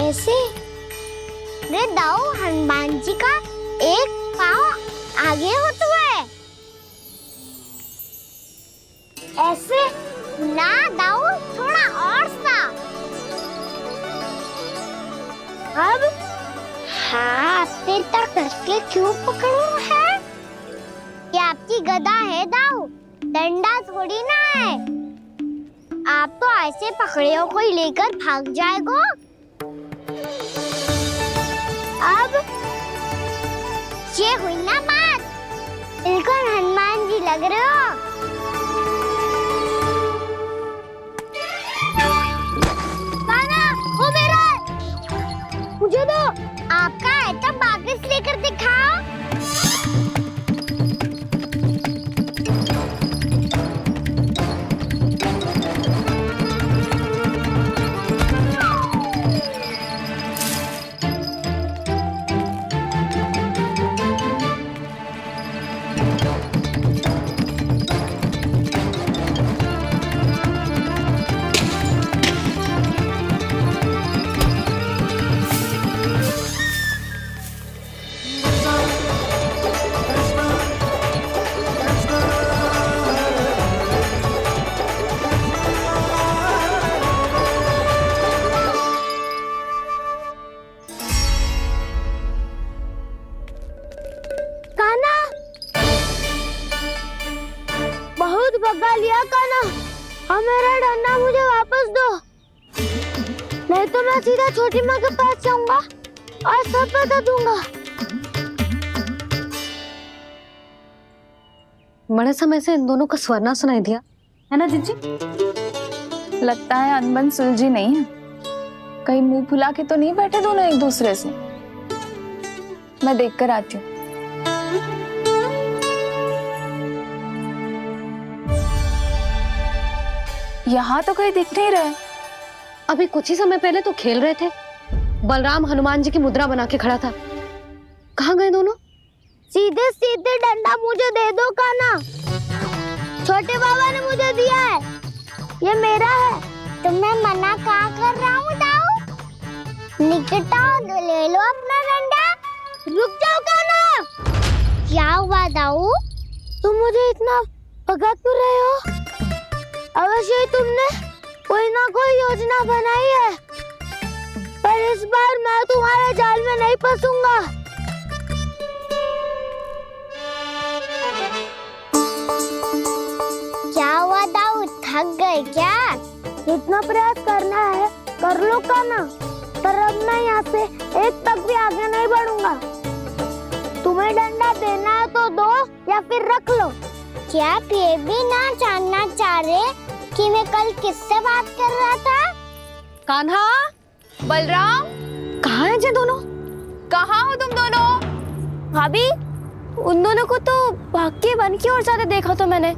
ऐसे रे दाऊ, हनुमान जी का एक पाँव आगे होता है। ऐसे ना दाऊ, थोड़ा और सा। अब हाथ तक कसके क्यों पकड़ो है? ये आपकी गदा है दाऊ, डंडा थोड़ी ना है। आप तो ऐसे पकड़े हो कोई लेकर भाग जाएगा। अब ये हुई ना बात, बिल्कुल हनुमान जी लग रहे हो। कान्हा, वो मेरा है। मुझे दो। आपका है तो वापस लेकर दिखाओ। भगा लिया कान्हा, अब मेरा डंडा मुझे वापस दो, नहीं तो मैं सीधा छोटी माँ के पास जाऊंगा और सब बता दूंगा। बड़े समय से इन दोनों का स्वर ना सुनाई दिया, है ना जीजी? लगता है अनबन सुलझी नहीं है। कहीं मुंह फुला के तो नहीं बैठे दोनों एक दूसरे से। मैं देख कर आती हूँ। यहाँ तो कहीं दिख नहीं रहे। अभी कुछ ही समय पहले तो खेल रहे थे। बलराम हनुमान जी की मुद्रा बना के खड़ा था। कहाँ गए दोनों? सीधे सीधे डंडा मुझे दे दो कान्हा, छोटे बाबा ने मुझे दिया है, ये मेरा है। तो मैं मना कहाँ कर रहा हूँ दाऊ? निकट आओ, ले लो अपना डंडा। रुक जाओ कान्हा। क्या हुआ दाऊ? तुम मुझे इतना भगा क्यों रहे हो? अवश्य ही तुमने कोई ना कोई योजना बनाई है, पर इस बार मैं तुम्हारे जाल में नहीं फंसूंगा। क्या हुआ दाऊ, थक गए क्या? जितना प्रयास करना है कर लो कान्हा, पर अब मैं यहाँ से एक तक भी आगे नहीं बढ़ूंगा। तुम्हें डंडा देना है तो दो या फिर रख लो। क्या आप ये भी ना जानना चाह रहे कि मैं कल किससे बात कर रहा था? कान्हा, बलराम, कहाँ हैं ये दोनों? कहाँ हो तुम दोनों? भाभी, उन दोनों को तो भाग के वन की ओर जाते देखा तो मैंने।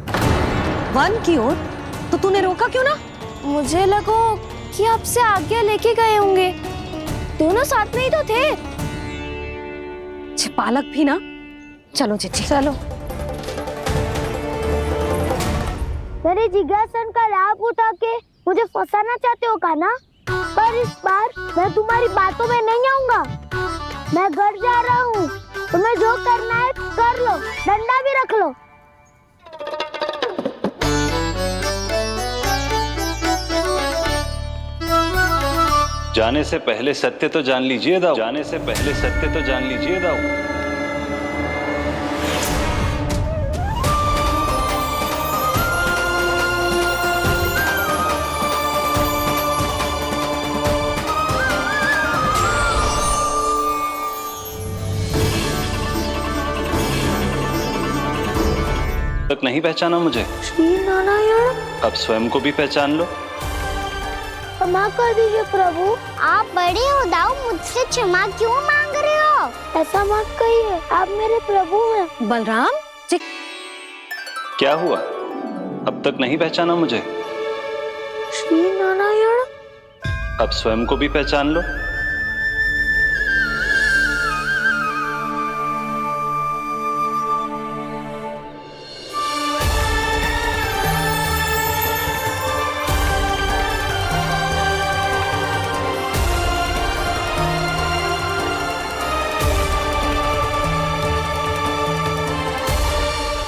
वन की ओर? तो तूने रोका क्यों ना? मुझे लगा कि आपसे आज्ञा लेके गए होंगे। दोनों साथ में ही तो थे। पालक भी ना। चलो जीजी, चलो। मेरे जिज्ञासन का लाभ उठा के मुझे फंसाना चाहते हो कान्हा, पर इस बार मैं तुम्हारी बातों में नहीं आऊंगा। मैं घर जा रहा हूँ, तुम्हें जो करना है कर लो, डंडा भी रख लो। जाने से पहले सत्य तो जान लीजिए दाऊ। जाने से पहले सत्य तो जान लीजिए दाऊ। तक नहीं पहचाना मुझे? श्री नारायण। अब स्वयं को भी पहचान लो। क्षमा कर दीजिए प्रभु। आप बड़े हो दाऊ, मुझसे क्षमा क्यों मांग रहे हो? ऐसा मत कहिए, आप मेरे प्रभु हैं। बलराम क्या हुआ, अब तक नहीं पहचाना मुझे? श्री नारायण। अब स्वयं को भी पहचान लो।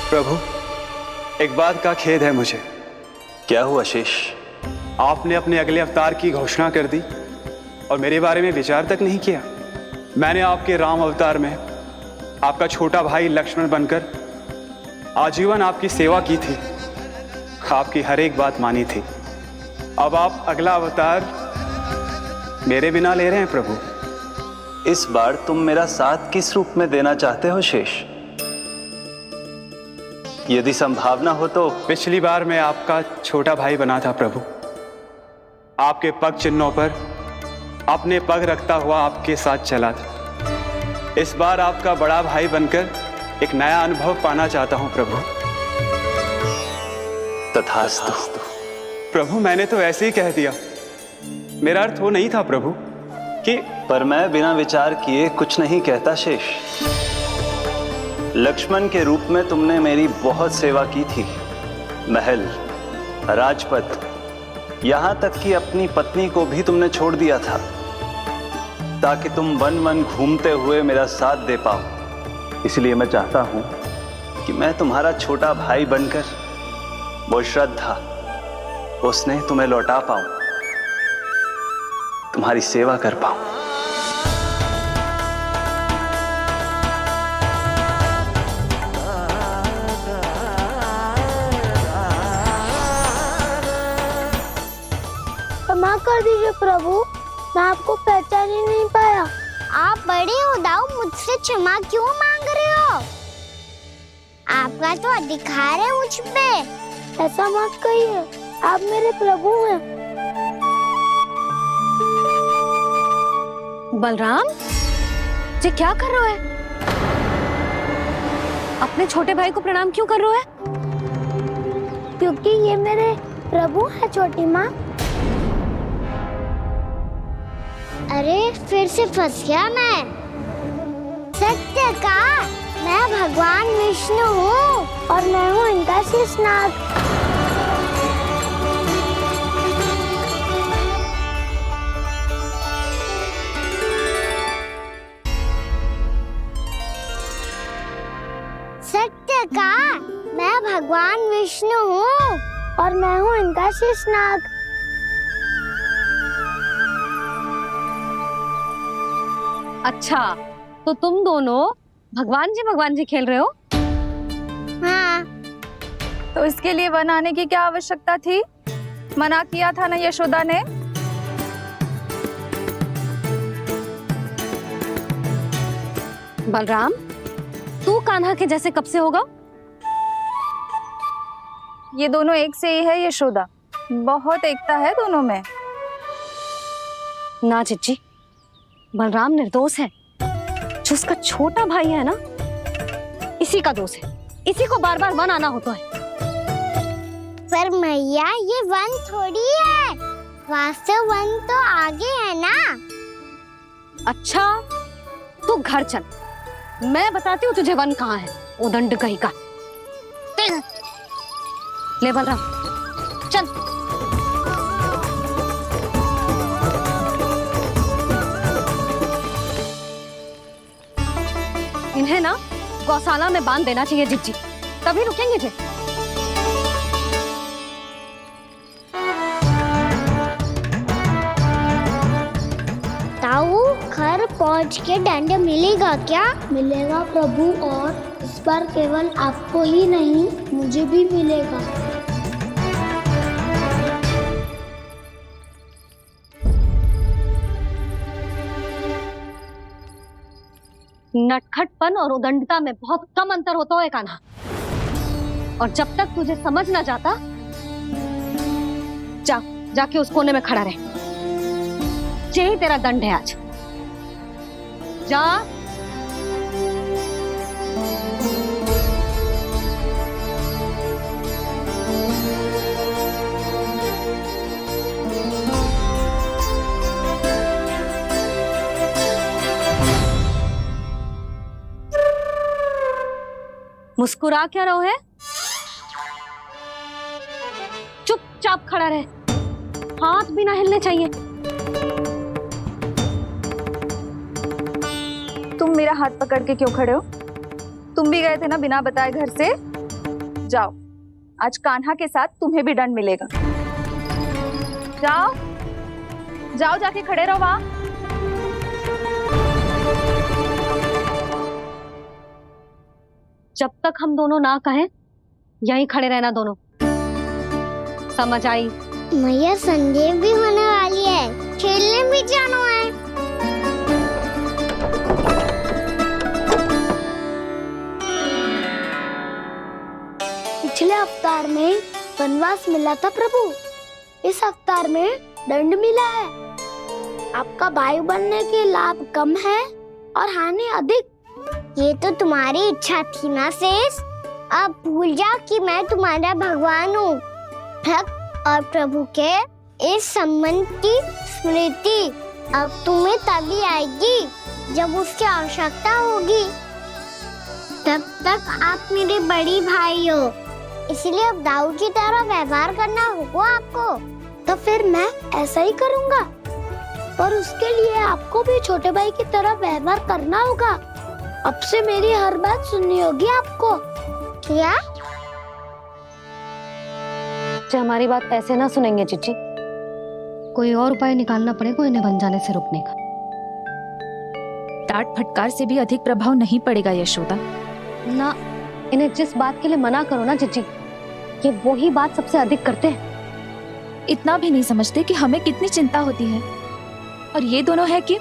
प्रभु, एक बात का खेद है मुझे। क्या हुआ शेष? आपने अपने अगले अवतार की घोषणा कर दी और मेरे बारे में विचार तक नहीं किया। मैंने आपके राम अवतार में आपका छोटा भाई लक्ष्मण बनकर आजीवन आपकी सेवा की थी, आपकी हर एक बात मानी थी। अब आप अगला अवतार मेरे बिना ले रहे हैं प्रभु। इस बार तुम मेरा साथ किस रूप में देना चाहते हो शेष? यदि संभावना हो तो। पिछली बार मैं आपका छोटा भाई बना था प्रभु, आपके पग चिन्हों पर अपने पग रखता हुआ आपके साथ चला था। इस बार आपका बड़ा भाई बनकर एक नया अनुभव पाना चाहता हूं प्रभु। तथास्तु। प्रभु, मैंने तो ऐसे ही कह दिया, मेरा अर्थ वो नहीं था प्रभु कि। पर मैं बिना विचार किए कुछ नहीं कहता शेष। लक्ष्मण के रूप में तुमने मेरी बहुत सेवा की थी। महल, राजपथ, यहां तक कि अपनी पत्नी को भी तुमने छोड़ दिया था ताकि तुम वन वन घूमते हुए मेरा साथ दे पाओ। इसलिए मैं चाहता हूं कि मैं तुम्हारा छोटा भाई बनकर वो श्रद्धा, वो स्नेह तुम्हें लौटा पाऊं, तुम्हारी सेवा कर पाऊं। क्षमा कर दीजिए प्रभु, मैं आपको पहचान ही नहीं पाया। आप बड़े हो दाऊ, मुझसे क्षमा क्यों मांग रहे हो? आपका तो अधिकार है मुझ पे। ऐसा मत कहिए, आप मेरे प्रभु हैं। बलराम जी क्या कर रहे हो? अपने छोटे भाई को प्रणाम क्यों कर रहे हो? क्योंकि ये मेरे प्रभु है छोटी माँ। अरे फिर से फंस गया मैं। सत्य का, मैं भगवान विष्णु हूँ और मैं हूँ इनका शेषनाग। सत्य का, मैं भगवान विष्णु हूँ और मैं हूँ इनका शेषनाग। अच्छा, तो तुम दोनों भगवान जी खेल रहे हो? हाँ। तो इसके लिए वन आने की क्या आवश्यकता थी? मना किया था ना यशोदा ने। बलराम, तू कान्हा के जैसे कब से होगा? ये दोनों एक से ही है यशोदा, बहुत एकता है दोनों में। ना चिच्ची, बलराम निर्दोष है। जो उसका छोटा भाई है ना, इसी का दोष है। इसी को बार बार वन आना होता है। पर मैया, ये वन थोड़ी है, वास्तव वन तो आगे है ना। अच्छा, तू घर चल, मैं बताती हूँ तुझे वन कहाँ है। उदंड कहीं का। ले बलराम, चल। इन्हें ना गौशाला में बांध देना चाहिए जिज्जी, तभी रुकेंगे जे। ताऊ, घर पहुंच के दंड मिलेगा क्या? मिलेगा प्रभु, और इस बार केवल आपको ही नहीं, मुझे भी मिलेगा। नटखटपन और उदंडता में बहुत कम अंतर होता है कान्हा। और जब तक तुझे समझ ना जाता, जाके उस कोने में खड़ा रहे। यही तेरा दंड है आज। जा। मुस्कुरा क्या रहो है? चुपचाप खड़ा रहे, हाथ भी ना हिलने चाहिए। तुम मेरा हाथ पकड़ के क्यों खड़े हो? तुम भी गए थे ना बिना बताए घर से। जाओ, आज कान्हा के साथ तुम्हें भी दंड मिलेगा। जाओ जाओ, जाके खड़े रहो वहां। जब तक हम दोनों ना कहें, यहीं खड़े रहना दोनों। समझ आई? मैया संध्या भी होने वाली है, खेलने भी जाना है। पिछले अवतार में वनवास मिला था प्रभु, इस अवतार में दंड मिला है। आपका भाई बनने के लाभ कम है और हानि अधिक। ये तो तुम्हारी इच्छा थी ना शेष। अब भूल जाओ कि मैं तुम्हारा भगवान हूँ। भक्त और प्रभु के इस संबंध की स्मृति अब तुम्हें तभी आएगी जब उसकी आवश्यकता होगी। तब तक आप मेरे बड़ी भाई हो, इसलिए अब दाऊ की तरह व्यवहार करना होगा आपको। तो फिर मैं ऐसा ही करूँगा, पर उसके लिए आपको भी छोटे भाई की तरह व्यवहार करना होगा। अब से मेरी हर बात सुननी होगी आपको। क्या? हमारी बात ऐसे ना सुनेंगे चिच्ची, कोई और उपाय निकालना पड़ेगा इन्हें बन जाने से रुकने का। डांट फटकार से भी अधिक प्रभाव नहीं पड़ेगा यशोदा। ना, इन्हें जिस बात के लिए मना करो ना चिच्ची, ये वही बात सबसे अधिक करते हैं। इतना भी नहीं समझते कि हमें कितनी चिंता होती है, और ये दोनों है कि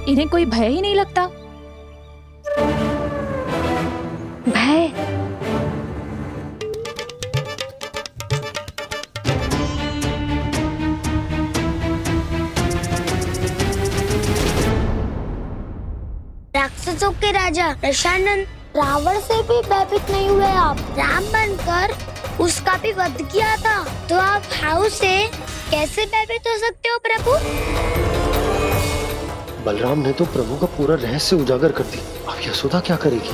इन्हें कोई भय ही नहीं लगता। भय? राक्षसों के राजा दशानन रावण से भी भयभीत नहीं हुए आप। राम बनकर उसका भी वध किया था, तो आप हाउ से कैसे भयभीत हो सकते हो प्रभु? बलराम ने तो प्रभु का पूरा रहस्य उजागर कर दी। अब यशोदा क्या करेगी?